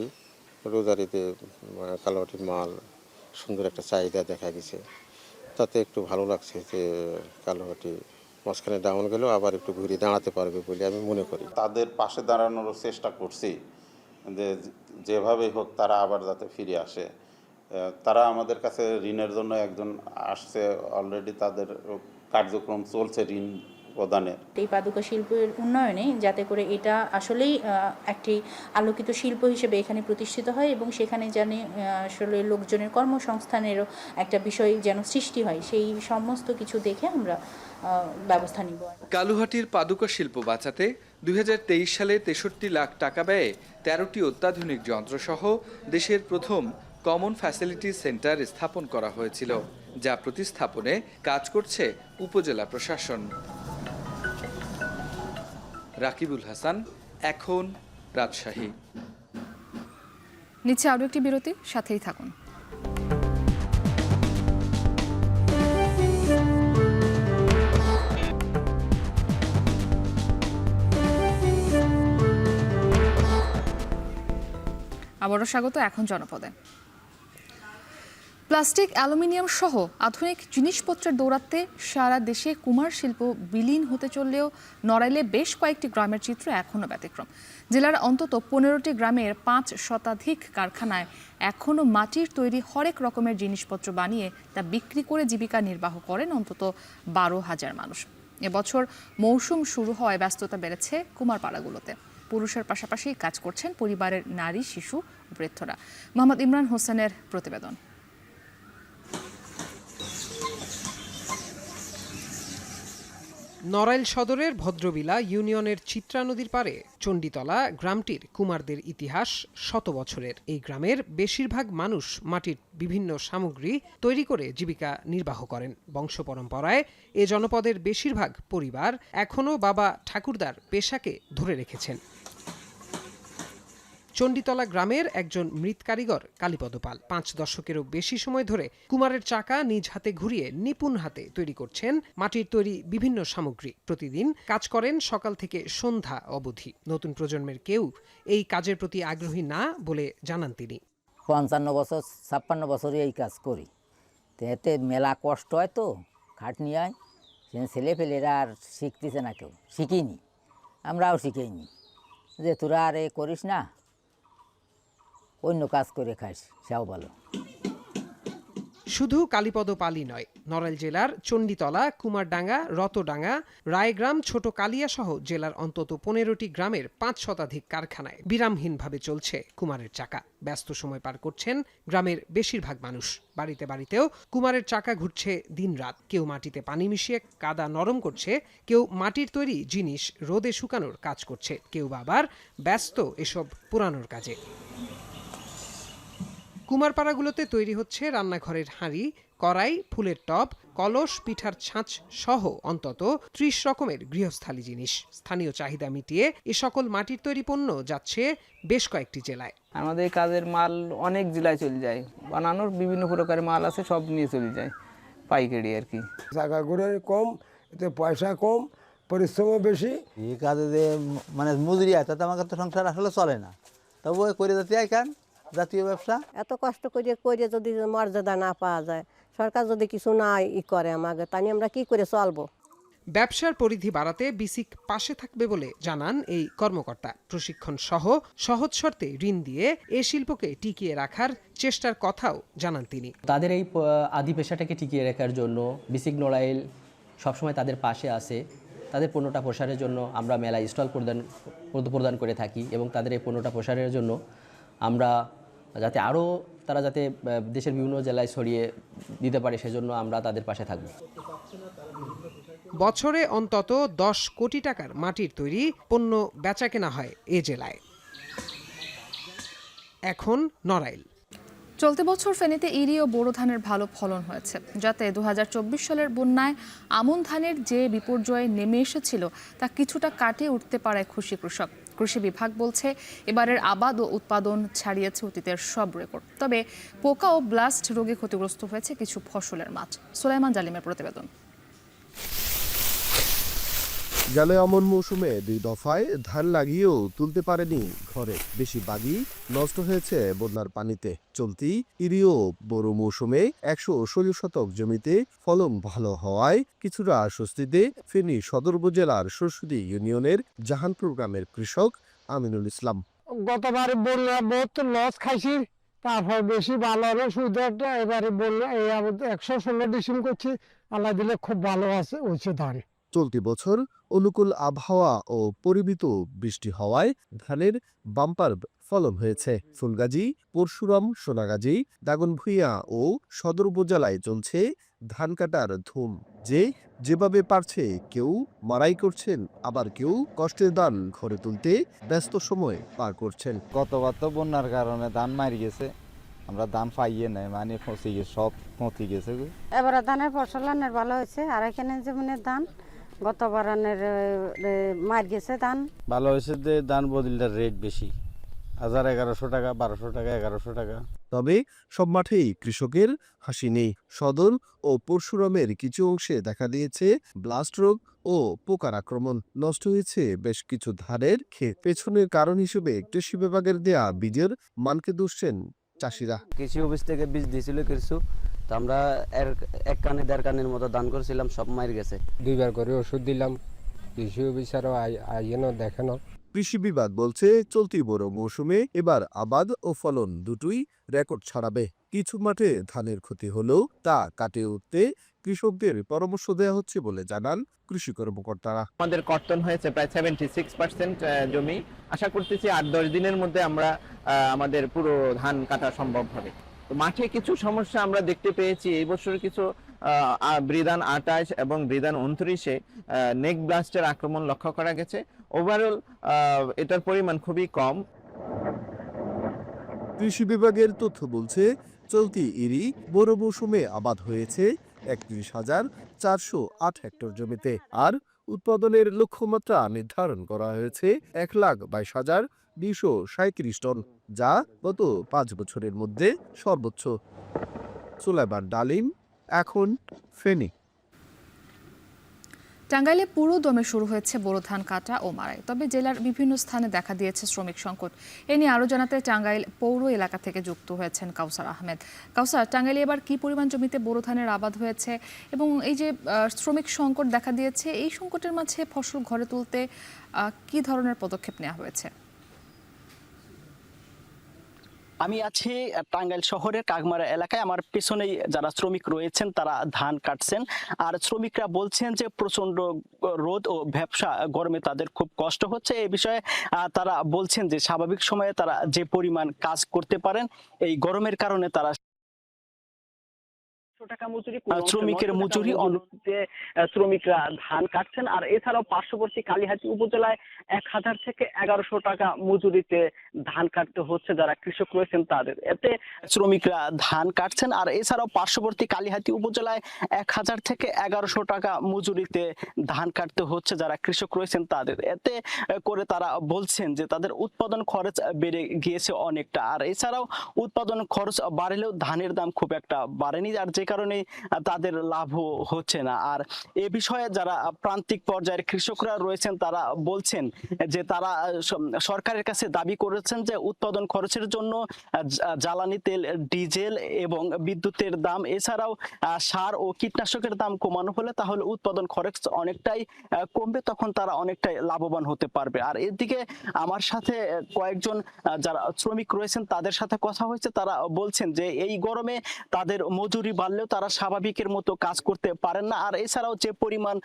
রোজারিতে কালোহাটির মাল সুন্দর একটা চাহিদা দেখা গেছে, তাতে একটু ভালো লাগছে যে কালোহাটি মাঝখানে ডাউন গেলেও আবার একটু ঘুরে দাঁড়াতে পারবে বলে আমি মনে করি। তাদের পাশে দাঁড়ানোর চেষ্টা করছি যে যেভাবেই হোক তারা আবার যাতে ফিরে আসে। তারা আমাদের কাছে ঋণের জন্য একজন আসছে, অলরেডি তাদের কার্যক্রম চলছে ঋণ প্রদানের। এই পাদুকা শিল্পের উন্নয়নে যাতে করে এটা আসলেই একটি আলোকিত শিল্প হিসেবে এখানে প্রতিষ্ঠিত হয় এবং সেখানে যেন আসলে লোকজনের কর্মসংস্থানেরও একটা বিষয় যেন সৃষ্টি হয়, সেই সমস্ত কিছু দেখে আমরা ব্যবস্থা নিব। কালুহাটির পাদুকা শিল্প বাঁচাতে ২০২৩ সালে ৬৩ লাখ টাকা ব্যয়ে ১৩টি অত্যাধুনিক যন্ত্রসহ দেশের প্রথম কমন ফ্যাসিলিটি সেন্টার স্থাপন করা হয়েছিল, যা প্রতিস্থাপনে কাজ করছে উপজেলা প্রশাসন। রাকিবুল হাসান, এখন রাজশাহী। নিচে আরও একটি বিরতি, সাথেই থাকুন। আবারও স্বাগত, এখন জনপদে। প্লাস্টিক, অ্যালুমিনিয়াম সহ আধুনিক জিনিসপত্রের দৌরাত্মে সারা দেশে কুমার শিল্প বিলীন হতে চললেও নড়াইলে বেশ কয়েকটি গ্রামের চিত্র এখনও ব্যতিক্রম। জেলার অন্তত 15টি গ্রামের 5 শতাধিক কারখানায় এখনও মাটির তৈরি হরেক রকমের জিনিসপত্র বানিয়ে তা বিক্রি করে জীবিকা নির্বাহ করেন অন্তত 12,000 মানুষ। এবছর মৌসুম শুরু হওয়ায় ব্যস্ততা বেড়েছে কুমারপাড়াগুলোতে। পুরুষের পাশাপাশি কাজ করছেন পরিবারের নারী, শিশু, বৃদ্ধরা। মোহাম্মদ ইমরান হোসেনের প্রতিবেদন। নড়াইল সদরের ভদ্রবিলা ইউনিয়নের চিত্রা নদীর পারে চণ্ডীতলা গ্রামটির কুমারদের ইতিহাস শত বছরের। এই গ্রামের বেশিরভাগ মানুষ মাটির বিভিন্ন সামগ্রী তৈরি করে জীবিকা নির্বাহ করেন। বংশ পরম্পরায় এ জনপদের বেশিরভাগ পরিবার এখনও বাবা ঠাকুরদার পেশাকে ধরে রেখেছেন। চণ্ডীতলা গ্রামের একজন মৃৎ কারিগর কালীপদ পাল 5 দশকেরও বেশি সময় ধরে কুমারের চাকা নিজ হাতে ঘুরিয়ে নিপুণ হাতে তৈরি করছেন মাটির তৈরি বিভিন্ন সামগ্রী। প্রতিদিন কাজ করেন সকাল থেকে সন্ধ্যা অবধি। নতুন প্রজন্মের কেউ এই কাজের প্রতি আগ্রহী না বলে জানান তিনি। 55 বছর 56 বছরই এই কাজ করি, এতে মেলা কষ্ট হয় তো খাটনি হয়, ছেলে ফেলেরা আর শিখতেছে না, কেউ শিখিনি, আমরাও শিখিনি যে তোরা আর এ করিস না, অন্য কাজ করে খাস, সেও ভালো। শুধু কালীপদ পালই নয়, নড়াইল জেলার চণ্ডীতলা, কুমারডাঙ্গা, রতডাঙ্গা, রায়গ্রাম, ছোট কালিয়া সহ জেলার অন্তত 15টি গ্রামের 5 শতাধিক কারখানায় বিরামহীনভাবে চলছে কুমারের চাকা। ব্যস্ত সময় পার করছেন গ্রামের বেশিরভাগ মানুষ। বাড়িতে বাড়িতেও কুমারের চাকা ঘুরছে দিনরাত। কেউ মাটিতে পানি মিশিয়ে কাদা নরম করছে, কেউ মাটির তৈরি জিনিস রোদে শুকানোর কাজ করছে, কেউ আবার ব্যস্ত এসব পুরানোর কাজে। কুমারপাড়াগুলোতে তৈরি হচ্ছে রান্নাঘরের হাঁড়ি, কড়াই, ফুলের টব, কলস, পিঠার ছাঁচ সহ অন্তত 30 রকমের গৃহস্থালী জিনিস। স্থানীয় চাহিদা মিটিয়ে এ সকল মাটির তৈরি পণ্য যাচ্ছে বেশ কয়েকটি জেলায়। আমাদের কাজের মাল অনেক জেলায় চলে যায়, বানানোর বিভিন্ন প্রকারের মাল আছে, সব নিয়ে চলে যায় পাইকারি আর কি। টাকা করে কম, এতে পয়সা কম, পরিশ্রমও বেশি। এই কাজে যে মানে মজুরি আছে তাতে আমার তো সংসার আসলে চলে না, তবু করে যেতে কেন জাতীয় ব্যবসা। এত কষ্ট করে যদি মর্যাদা না পাওয়া যায়, সরকার যদি কিছু না করে আমাকে, তাই আমরা কি করে চলবো? ব্যবসার পরিধি বাড়াতে বিসিক পাশে থাকবে বলে জানান এই কর্মকর্তা। প্রশিক্ষণ সহ সহজ শর্তে ঋণ দিয়ে এ শিল্পকে টিকিয়ে রাখার চেষ্টার কথাও জানান তিনি। তাদের এই আদি পেশাটাকে টিকিয়ে রাখার জন্য বিসিক নড়াইল সবসময় তাদের পাশে আছে। তাদের পণ্যটা প্রসারের জন্য আমরা মেলা স্টল প্রদান করে থাকি এবং তাদের এই পণ্যটা প্রসারের জন্য আমরা যাতে আরও তারা যাতে দেশের বিভিন্ন জেলায় ছড়িয়ে দিতে পারে, সেজন্য আমরা তাদের পাশে থাকব। বছরে অন্তত 10 কোটি টাকার মাটির তৈরি পণ্য বেচা কেনা হয় এ জেলায়। এখন নড়াইল। চলতি বছর ফেনীতে ইরি ও বোরো ধানের ভালো ফলন হয়েছে, যাতে 2024 সালের বন্যায় আমন ধানের যে বিপর্যয় নেমে এসেছিল তা কিছুটা কাটিয়ে উঠতে পারায় খুশি কৃষক। কৃষি বিভাগ বলছে এবারের আবাদ ও উৎপাদন ছাড়িয়েছে অতীতের সব রেকর্ড। তবে পোকা ও ব্লাস্ট রোগে ক্ষতিগ্রস্ত হয়েছে কিছু ফসলের মাঠ। সুলাইমান জালিমের প্রতিবেদন। গেল এমন মৌসুমে 2 দফায় ধান লাগিয়েও তুলতে পারেনি ঘরে, বেশিরভাগই নষ্ট হয়েছে বন্যার পানিতে। চলতি ইরি ও বোরো মৌসুমে 116 শতক জমিতে ফলন ভালো হওয়ায় কিছুটা স্বস্তিতে ফেনী সদর উপজেলার শরশুদি ইউনিয়নের জাহানপুর গ্রামের কৃষক আমিনুল ইসলাম। গতবারে বন্যা বহুত লস খাইছি, তারপর বেশি ভালো হলো সুবিধাটা। এবারে বন্যা এই 116 ডিসিম করছি, আল্লাহ দিলে খুব ভালো আছে হয়েছে ধান। চলতি বছর অনুকূল আবহাওয়া ও পরিমিত বৃষ্টি হওয়ায় ধানের বাম্পার ফলন হয়েছে। ফুলগাজী, পরশুরাম, সোনাগাজী, দাগনভূঞা ও সদর উপজেলায় চলছে ধান কাটার ধুম। যেভাবে পারছে কেউ মারাই করছেন, আবার কেউ কষ্টের ধান ঘরে তুলতে ব্যস্ত সময় পার করছেন। গতবার তো বন্যার কারণে ধান মারি গেছে, আমরা ধান পাইয়ে নাই, মানে ফসে গেছে, সব পচে গেছে। এবারে ধানের ফসল ভালো হয়েছে, আর এখানে যেমন ধান গতবার মার গেছে ধান ভালো হয়েছে। যে ধান বদলটার রেট বেশি, 1100 টাকা, 1200 টাকা, 1100 টাকা। তবে সব মাঠেই কৃষকের হাসি নেই। সদর ও পরশুরামের কিছু অংশে দেখা দিয়েছে ব্লাস্ট রোগ ও পোকার আক্রমণ। নষ্ট হয়েছে বেশ কিছু ধানের ক্ষেত। পেছনের কারণ হিসেবে কৃষি বিভাগের দেয়া বীজের মানকে দুষছেন চাষিরা। কৃষি অফিস থেকে বীজ দিয়েছিল কিছু, তো আমরা এক কানে 1.5 কানের মতো দান করছিলাম, সব মার গেছে। 2বার করে ওষুধ দিলাম, কৃষি অফিসারও আইয়েনও দেখেন। কৃষি বিভাগ বলছে চলতি বড় মৌসুমে এবার আবাদ ও ফলন দুটোই রেকর্ড ছাড়াবে। কিছু মাঠে ধানের ক্ষতি হলেও তা কাটিয়ে উঠতে কৃষকদের পরামর্শ দেওয়া হচ্ছে বলে জানান কৃষি কর্মকর্তারা। আমাদের কর্তন হয়েছে প্রায় 76% জমি। আশা করতেছি 8-10 দিনের মধ্যে আমরা আমাদের পুরো ধান কাটা সম্ভব হবে। তো মাঠে কিছু সমস্যা আমরা দেখতে পেয়েছি। এই বছর কিছু বৃদান 28 এবং বৃদান 29-এ নেক ব্লাস্টের আক্রমণ লক্ষ্য করা গেছে। ওভারঅল এটার পরিমাণ খুবই কম। কৃষি বিভাগের তথ্য বলছে চলতি ইরি বড় মৌসুমে আবাদ হয়েছে 31,408 হেক্টর জমিতে, আর উৎপাদনের লক্ষ্যমাত্রা নির্ধারণ করা হয়েছে 1,22,237 টন, যা গত 5 বছরের মধ্যে সর্বোচ্চ। সুলাইমান ডালিম, এখন ফেনী। টাঙ্গাইলে পুরো দমে শুরু হয়েছে বোরো ধান কাটা ও মাড়াই, তবে জেলার বিভিন্ন স্থানে দেখা দিয়েছে শ্রমিক সংকট। এ নিয়ে আরও জানাতে টাঙ্গাইল পৌর এলাকা থেকে যুক্ত হয়েছেন কাউসার আহমেদ। কাউসার, টাঙ্গাইলে এবার কি পরিমাণ জমিতে বোরো ধানের আবাদ হয়েছে এবং এই যে শ্রমিক সংকট দেখা দিয়েছে, এই সংকটের মাঝে ফসল ঘরে তুলতে কি ধরনের পদক্ষেপ নেওয়া হয়েছে? আমি আছি টাঙ্গাইল শহরের কাকমারা এলাকায়। আমার পেছনেই যারা শ্রমিক রয়েছেন তারা ধান কাটছেন, আর শ্রমিকরা বলছেন যে প্রচন্ড রোদ ও ভ্যাপসা গরমে তাদের খুব কষ্ট হচ্ছে। এই বিষয়ে তারা বলছেন যে স্বাভাবিক সময়ে তারা যে পরিমাণ কাজ করতে পারেন, এই গরমের কারণে তারা শ্রমিকের মজুরি অনুযায়ী শ্রমিকরা ধান কাটছেন। আর এছাড়াও পার্শ্ববর্তী কালিহাতী উপজেলায় 1000 থেকে 1100 টাকা মজুরিতে ধান কাটতে হচ্ছে যারা কৃষক রয়েছেন তাদের। এতে শ্রমিকরা ধান কাটছেন। আর এছাড়াও পার্শ্ববর্তী কালিহাতী উপজেলায় 1000 থেকে 1100 টাকা মজুরিতে ধান কাটতে হচ্ছে যারা কৃষক রয়েছেন তাদের। এতে করে তারা বলছেন যে তাদের উৎপাদন খরচ বেড়ে গিয়েছে অনেকটা। আর এছাড়াও উৎপাদন খরচ বাড়লেও ধানের দাম খুব একটা বাড়েনি, আর যে কারণে তাদের লাভও হচ্ছে না। আর এ বিষয়ে যারা প্রান্তিক পর্যায়ের কৃষকরা রয়েছেন তারা বলছেন যে তারা সরকারের কাছে দাবি করেছেন যে উৎপাদন খরচের জন্য জ্বালানি তেল, ডিজেল এবং বিদ্যুতের দাম, এছাড়াও সার ও কীটনাশকের দাম কমানো হলে তাহলে উৎপাদন খরচ অনেকটাই কমবে, তখন তারা অনেকটাই লাভবান হতে পারবে। আর এদিকে আমার সাথে কয়েকজন যারা শ্রমিক রয়েছেন তাদের সাথে কথা হয়েছে, তারা বলছেন যে এই গরমে তাদের মজুরি বাড়লেও তারা স্বাভাবিকের মতো কাজ করতে পারেন না। আর এছাড়াও যে পরিমাণ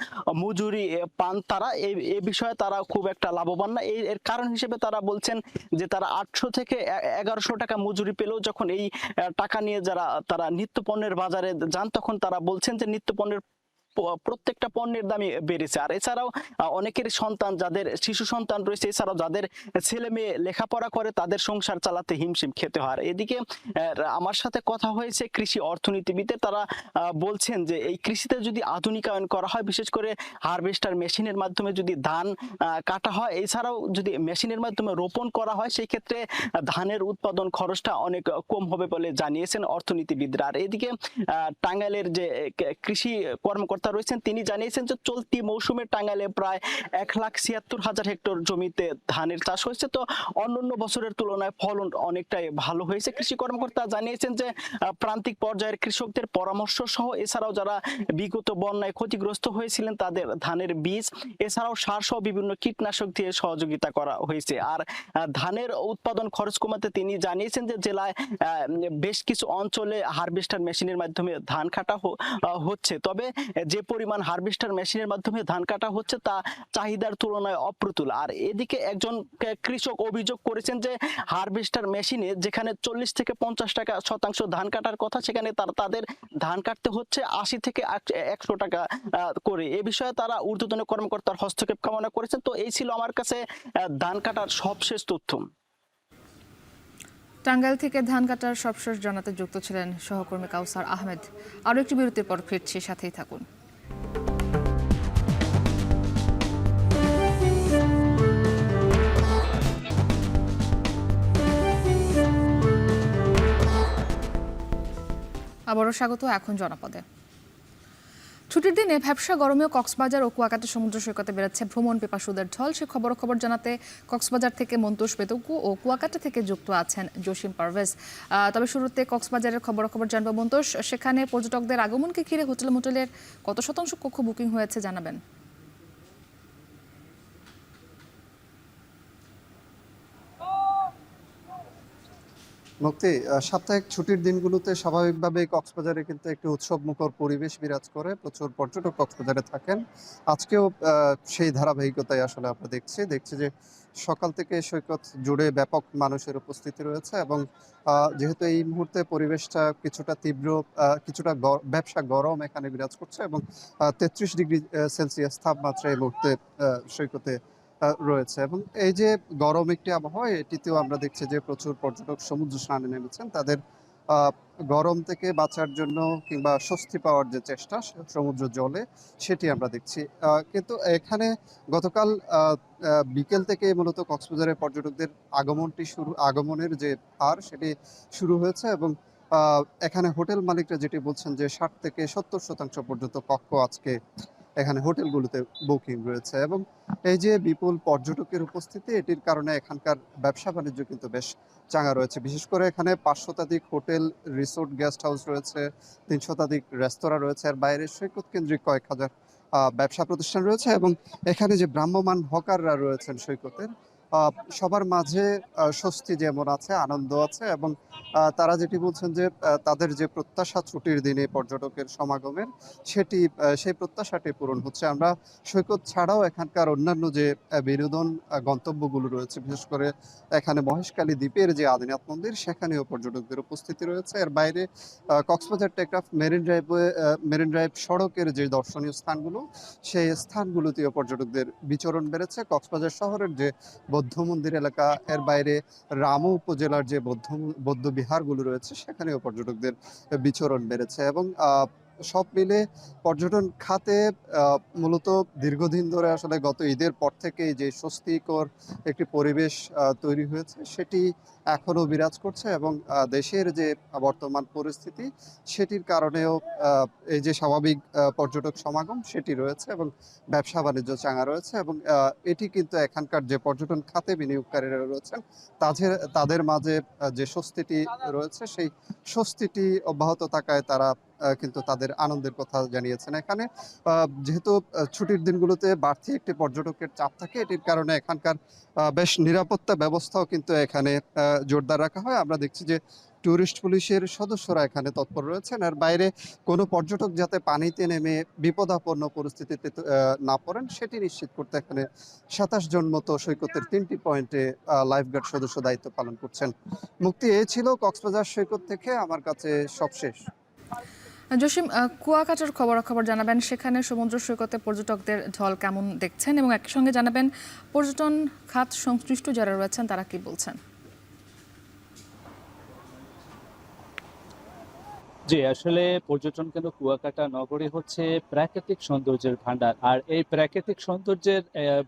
মজুরি পান তারা এই বিষয়ে তারা খুব একটা লাভবান না। এর কারণ হিসেবে তারা বলছেন যে তারা 800 থেকে 1100 টাকা মজুরি পেলেও যখন এই টাকা নিয়ে তারা নিত্য পণ্যের বাজারে যান, তখন তারা বলছেন যে নিত্য পণ্যের প্রত্যেকটা পণ্যের দামই বেড়েছে। আর এছাড়াও অনেকের সন্তান, যাদের শিশু সন্তান রয়েছে, এছাড়াও যাদের ছেলে মেয়ে লেখাপড়া করে তাদের সংসার চালাতে হিমশিম খেতে হয়। এদিকে আমার সাথে কথা হয়েছে কৃষি অর্থনীতিবিদের, তারা বলছেন যে এই কৃষিতে যদি আধুনিকায়ন করা হয়, বিশেষ করে হারভেস্টার মেশিনের মাধ্যমে যদি ধান কাটা হয়, এছাড়াও যদি মেশিনের মাধ্যমে রোপণ করা হয়, সেই ক্ষেত্রে ধানের উৎপাদন খরচটা অনেক কম হবে বলে জানিয়েছেন অর্থনীতিবিদরা। আর এদিকে টাঙ্গাইলের যে কৃষি কর্মকর্তা রয়েছেন তিনি জানিয়েছেন যে চলতি মৌসুমে টাঙ্গাইলে প্রায় 1,76,000 হেক্টর জমিতে ধানের চাষ হয়েছে। তো অন্যান্য বছরের তুলনায় ফলন অনেকটাই ভালো হয়েছে। কৃষি কর্মকর্তা জানিয়েছেন যে প্রান্তিক পর্যায়ের কৃষকদের পরামর্শ সহ এছাড়াও যারা বিগত বন্যায় ক্ষতিগ্রস্ত হয়েছিলেন তাদের ধানের বীজ, এছাড়াও সার সহ বিভিন্ন কীটনাশক দিয়ে সহযোগিতা করা হয়েছে। আর ধানের উৎপাদন খরচ কমাতে তিনি জানিয়েছেন যে জেলায় বেশ কিছু অঞ্চলে হারভেস্টার মেশিনের মাধ্যমে ধান কাটা হচ্ছে, তবে যে পরিমাণ হারভেস্টার মেশিনের মাধ্যমে ধান কাটা হচ্ছে তা চাহিদার তুলনায় অপ্রতুল। আর এদিকে একজন কৃষক অভিযোগ করেছেন যে হারভেস্টার মেশিনে যেখানে 40 থেকে 50 টাকা শতাংশ ধান কাটার কথা, সেখানে তাদের ধান কাটতে হচ্ছে 80 থেকে 100 টাকা করে। এ বিষয়ে তারা ঊর্ধ্বতন কর্মকর্তার হস্তক্ষেপ কামনা করেছেন। তো এই ছিল আমার কাছে ধান কাটার সবশেষ তথ্য। টাঙ্গাইল থেকে ধান কাটার সবশেষ জানাতে যুক্ত ছিলেন সহকর্মী কাউসার আহমেদ। আরও একটি বিরতির পর ফিরছি, সাথেই থাকুন। আবারও স্বাগত। এখন জনপদে ছুটির দিনে ভ্যাপসা গরমেও কক্সবাজার ও কুয়াকাটা সমুদ্র সৈকতে বেড়াচ্ছে ভ্রমণ পিপাসুদের ঢল। সে খবর জানাতে কক্সবাজার থেকে মন্তোষ বেতকু ও কুয়াকাটা থেকে যুক্ত আছেন জসিম পারভেজ। তবে শুরুতে কক্সবাজারের খবর জানবো মন্তোষ, সেখানে পর্যটকদের আগমনকে ঘিরে হোটেলের কত শতাংশ কক্ষ বুকিং হয়েছে জানাবেন? মুক্তি, সাপ্তাহিক ছুটির দিনগুলোতে স্বাভাবিকভাবে কক্সবাজারে কিন্তু একটি উৎসবমুখর পরিবেশ বিরাজ করে, প্রচুর পর্যটক কক্সবাজারে থাকেন। আজকেও সেই ধারাবাহিকতায় আসলে আমরা দেখছি যে সকাল থেকে সৈকত জুড়ে ব্যাপক মানুষের উপস্থিতি রয়েছে এবং যেহেতু এই মুহূর্তে পরিবেশটা কিছুটা তীব্র, কিছুটা ব্যবসা গরম এখানে বিরাজ করছে এবং ৩৩ ডিগ্রি সেলসিয়াস তাপমাত্রা এই মুহূর্তে সৈকতে রয়েছে এবং এই যে গরম একটি আবহাওয়া, এটিতেও আমরা দেখছি যে প্রচুর পর্যটক সমুদ্র স্নানে নেমেছেন। তাদের গরম থেকে বাঁচার জন্য কিংবা স্বস্তি পাওয়ার যে চেষ্টা সমুদ্র জলে, সেটি আমরা দেখছি। কিন্তু এখানে গতকাল বিকেল থেকে মূলত কক্সবাজারের পর্যটকদের আগমনের যে হার সেটি শুরু হয়েছে এবং এখানে হোটেল মালিকরা যেটি বলছেন যে ৬০ থেকে ৭০% পর্যন্ত কক্ষ আজকে এখানে হোটেলগুলোতে বুকিং রয়েছে এবং এই যে বিপুল পর্যটকের উপস্থিতি, এটির কারণে এখানকার ব্যবসা বাণিজ্য কিন্তু বেশ চাঙ্গা রয়েছে। বিশেষ করে এখানে ৫০০ শতাধিক হোটেল, রিসোর্ট, গেস্ট হাউস রয়েছে, ৩০০ শতাধিক রেস্তোরাঁ রয়েছে, আর বাইরে সৈকত কেন্দ্রিক কয়েক হাজার ব্যবসা প্রতিষ্ঠান রয়েছে এবং এখানে যে ভ্রাম্যমান হকাররা রয়েছেন সৈকতের, সবার মাঝে স্বস্তি যেমন আছে, আনন্দ আছে এবং তারা যেটি বলছেন যে তাদের যে প্রত্যাশা ছুটির দিনে পর্যটকের সমাগমের, সেই প্রত্যাশাটি পূরণ হচ্ছে। আমরা সৈকত ছাড়াও এখানকার অন্যান্য যে বিনোদন গন্তব্যগুলো রয়েছে, বিশেষ করে এখানে মহেশখালী দ্বীপের যে আদিনাথ মন্দির, সেখানেও পর্যটকদের উপস্থিতি রয়েছে। এর বাইরে কক্সবাজার টেকনাফ মেরিন ড্রাইভ সড়কের যে দর্শনীয় স্থানগুলো, সেই স্থানগুলোতেও পর্যটকদের বিচরণ বেড়েছে। কক্সবাজার শহরের যে বৌদ্ধ মন্দির এলাকা, এর বাইরে রামু উপজেলার যে বৌদ্ধ বিহারগুলো রয়েছে, সেখানেও পর্যটকদের বিচরণ বেড়েছে এবং সব মিলে পর্যটন খাতে মূলত দীর্ঘদিন ধরে আসলে গত ঈদের পর থেকে যে স্বস্তিকর একটি পরিবেশ তৈরি হয়েছে, সেটি এখনও বিরাজ করছে এবং দেশের যে বর্তমান পরিস্থিতি, সেটির কারণেও এই যে স্বাভাবিক পর্যটক সমাগম সেটি রয়েছে এবং ব্যবসা বাণিজ্য চাঙ্গা রয়েছে এবং এটি কিন্তু এখানকার যে পর্যটন খাতে বিনিয়োগকারীরা রয়েছেন তাদের মাঝে যে স্বস্তিটি রয়েছে, সেই স্বস্তিটি অব্যাহত থাকায় তারা কিন্তু তাদের আনন্দের কথা জানিয়েছেন। এখানে যেহেতু ছুটির দিনগুলোতে বাড়তি একটি পর্যটকের চাপ থাকে, এটির কারণে এখানকার বেশ নিরাপত্তা ব্যবস্থাও কিন্তু এখানে জোরদার রাখা হয়। আমরা দেখছি যে ট্যুরিস্ট পুলিশের সদস্যরা এখানে তৎপর রয়েছেন। আর বাইরে কোনো পর্যটক যাতে পানিতে নেমে বিপদাপন্ন পরিস্থিতিতে না পড়েন, সেটি নিশ্চিত করতে এখানে ২৭ জন মতো সৈকতের ৩টি পয়েন্টে লাইফগার্ড সদস্য দায়িত্ব পালন করছেন। মুক্তি, এই ছিল কক্সবাজার সৈকত থেকে আমার কাছে সবশেষ। জসিম, কুয়াকাটার খবর জানাবেন, সেখানে সমুদ্র সৈকতে পর্যটকদের ঢল কেমন দেখছেন এবং একই সঙ্গে জানাবেন পর্যটন খাত সংশ্লিষ্ট যারা রয়েছেন তারা কি বলছেন? জি, আসলে পর্যটন কেন্দ্র কুয়াকাটা নগরী হচ্ছে প্রাকৃতিক সৌন্দর্যের ভান্ডার। আর এই প্রাকৃতিক সৌন্দর্যের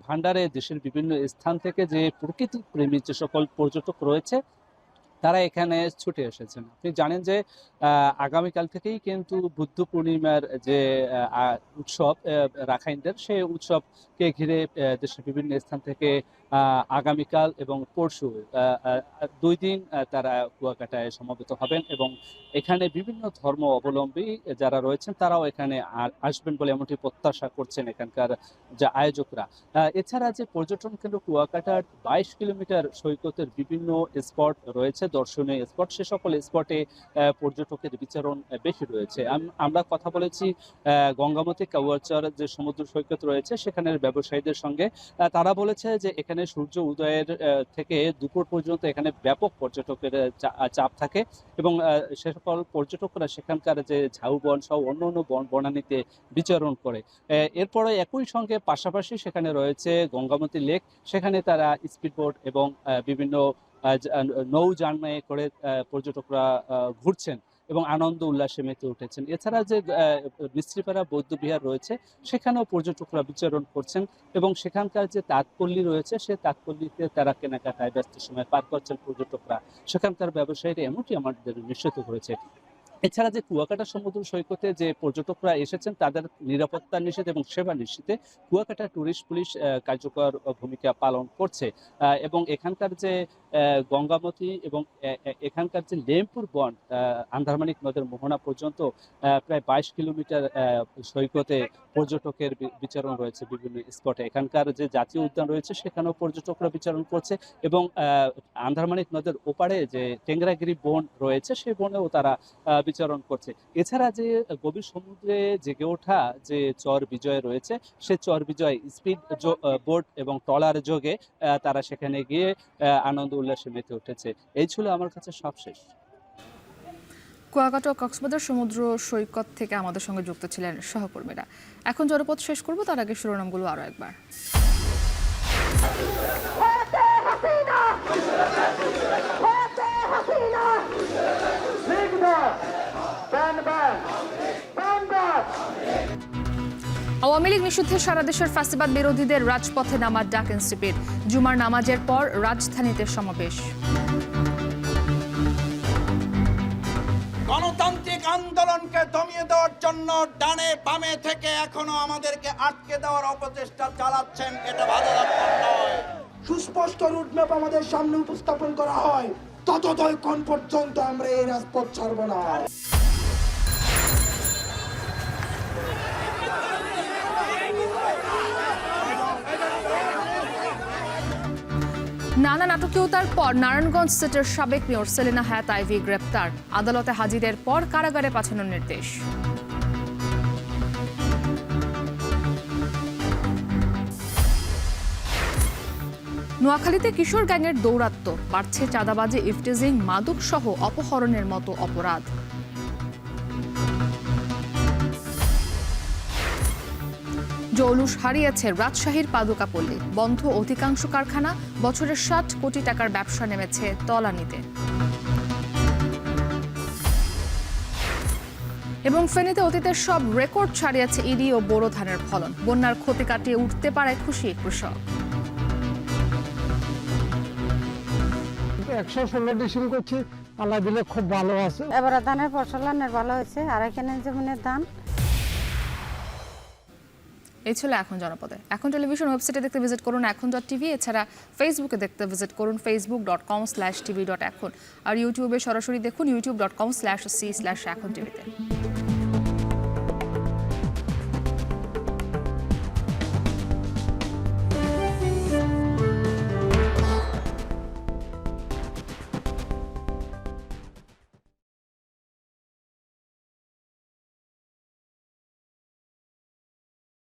ভান্ডারে দেশের বিভিন্ন স্থান থেকে যে প্রকৃতি প্রেমী যে সকল পর্যটক রয়েছে, তারা এখানে ছুটে এসেছেন। আপনি জানেন যে আগামীকাল থেকেই কিন্তু বুদ্ধ পূর্ণিমার যে উৎসব রাখাইনদের, সেই উৎসবকে ঘিরে দেশের বিভিন্ন স্থান থেকে আগামীকাল এবং পরশু 2 দিন তারা কুয়াকাটায় সমবেত হবেন এবং এখানে বিভিন্ন ধর্ম অবলম্বী যারা রয়েছেন তারাও এখানে আসবেন বলে এমনটি প্রত্যাশা করছেন এখানকার যে আয়োজকরা। এছাড়া যে পর্যটন কেন্দ্র কুয়াকাটার 22 কিলোমিটার সৈকতের বিভিন্ন স্পট রয়েছে, দর্শনীয় স্পট, সে সকল স্পটে পর্যটকের বিচরণ বেশি রয়েছে। আমরা কথা বলেছি গঙ্গামতি কাউয়াচর যে সমুদ্র সৈকত রয়েছে সেখানের ব্যবসায়ীদের সঙ্গে। তারা বলেছে যে এখানে সূর্য উদয়ের থেকে দুপুর পর্যন্ত এখানে ব্যাপক পর্যটকের চাপ থাকে এবং সে সকল পর্যটকরা সেখানকার যে ঝাউবন সহ অন্য অন্য বনানীতে বিচরণ করে। এরপরে একই সঙ্গে পাশাপাশি সেখানে রয়েছে গঙ্গামতি লেক, সেখানে তারা স্পিডবোট এবং বিভিন্ন নৌযানে করে পর্যটকরা ঘুরছেন এবং আনন্দ উল্লাসে মেতে উঠেছেন। এছাড়া যে মিস্ত্রিপাড়া বৌদ্ধ বিহার রয়েছে, সেখানেও পর্যটকরা বিচরণ করছেন এবং সেখানকার যে তাঁতপল্লী রয়েছে, সেই তাঁতপল্লীতে তারা কেনাকাটায় ব্যস্ত সময় পার করছেন পর্যটকরা। সেখানকার ব্যবসায়ীরা এমনটি আমাদের নিশ্চিত করেছে। এছাড়া যে কুয়াকাটা সমুদ্র সৈকতে যে পর্যটকরা এসেছেন তাদের নিরাপত্তা নিশ্চিত এবং সেবা নিশ্চিতে কুয়াকাটা ট্যুরিস্ট পুলিশ কার্যকর ভূমিকা পালন করছে এবং এখানকার যে গঙ্গামতি এবং এখানকার যে লেমপুর বন্ড আন্ধারমানিক নদের মোহনা পর্যন্ত প্রায় 22 কিলোমিটার সৈকতে পর্যটকের বিচরণ রয়েছে বিভিন্ন স্পটে। এখানকার যে জাতীয় উদ্যান রয়েছে সেখানেও পর্যটকরা বিচরণ করছে এবং আন্ধারমানিক নদের ওপারে যে টেংরাগিরি বন রয়েছে সেই বনেও তারা বিচরণ করছে। এছাড়া যে গভীর সমুদ্রে জেগে ওঠা যে চর বিজয় রয়েছে সে চর বিজয় স্পিড বোট এবং ট্রলার যোগে তারা সেখানে গিয়ে আনন্দ উল্লাসে মেতে উঠেছে। এই ছিল আমার কাছে সবশেষ। কুয়াকাটা ও কক্সবাজার সমুদ্র সৈকত থেকে আমাদের সঙ্গে যুক্ত ছিলেন সহকর্মীরা। এখন জনপদ শেষ করব, তার আগে শিরোনামগুলো আরো একবার। আওয়ামী লীগ নিষিদ্ধে সারা দেশের ফ্যাসিবাদ বিরোধীদের রাজপথে নামার ডাক এনসিপির। জুমার নামাজের পর রাজধানীতে সমাবেশ। গণতান্ত্রিক আন্দোলনকে দমিয়ে দেওয়ার জন্য ডানে বামে থেকে এখনো আমাদেরকে আটকে দেওয়ার অপচেষ্টা চালাচ্ছেন, এটা ভালো লক্ষণ নয়। সুস্পষ্ট রুটম্যাপ আমাদের সামনে উপস্থাপন করা হয়, ততক্ষণ পর্যন্ত আমরা এই রাজপথ ছাড়ব না। নানা নাটকীয়তার পর নারায়ণগঞ্জ সিটির সাবেক মেয়র সেলিনা হায়াত আইভি গ্রেপ্তার। আদালতে হাজিরের পর কারাগারে পাঠানোর নির্দেশ। নোয়াখালীতে কিশোর গ্যাংয়ের দৌরাত্ম্য বাড়ছে, চাঁদাবাজি, ইফটিজিং, মাদক সহ অপহরণের মতো অপরাধ। জৌলুস হারিয়েছে রাজশাহীর পাদুকা পল্লী। বন্ধ অধিকাংশ কারখানা, বছরের 60 কোটি টাকার ব্যবসা নেমেছে তলানিতে। এবং ফেনীতে অতীতের সব রেকর্ড ছাড়িয়েছে ইরি ও বোরো ধানের ফলন। বন্যার ক্ষতি কাটিয়ে উঠতে পারায় খুশি কৃষক। 116 ডিসিম করছি, আল্লাহ দিলে খুব ভালো আছে। এবারে ধানের ফসলানের ভালো হয়েছে, আর এখানে জমিনের ধান। এই ছিল এখন জনপদে। এখন টেলিভিশন ওয়েবসাইটে দেখতে ভিজিট করুন এখন.টিভি। এছাড়া ফেসবুকে দেখতে ভিজিট করুন facebook.com/tv.এখন। আর ইউটিউবে সরাসরি দেখুন youtube.com/c/এখন টিভিতে।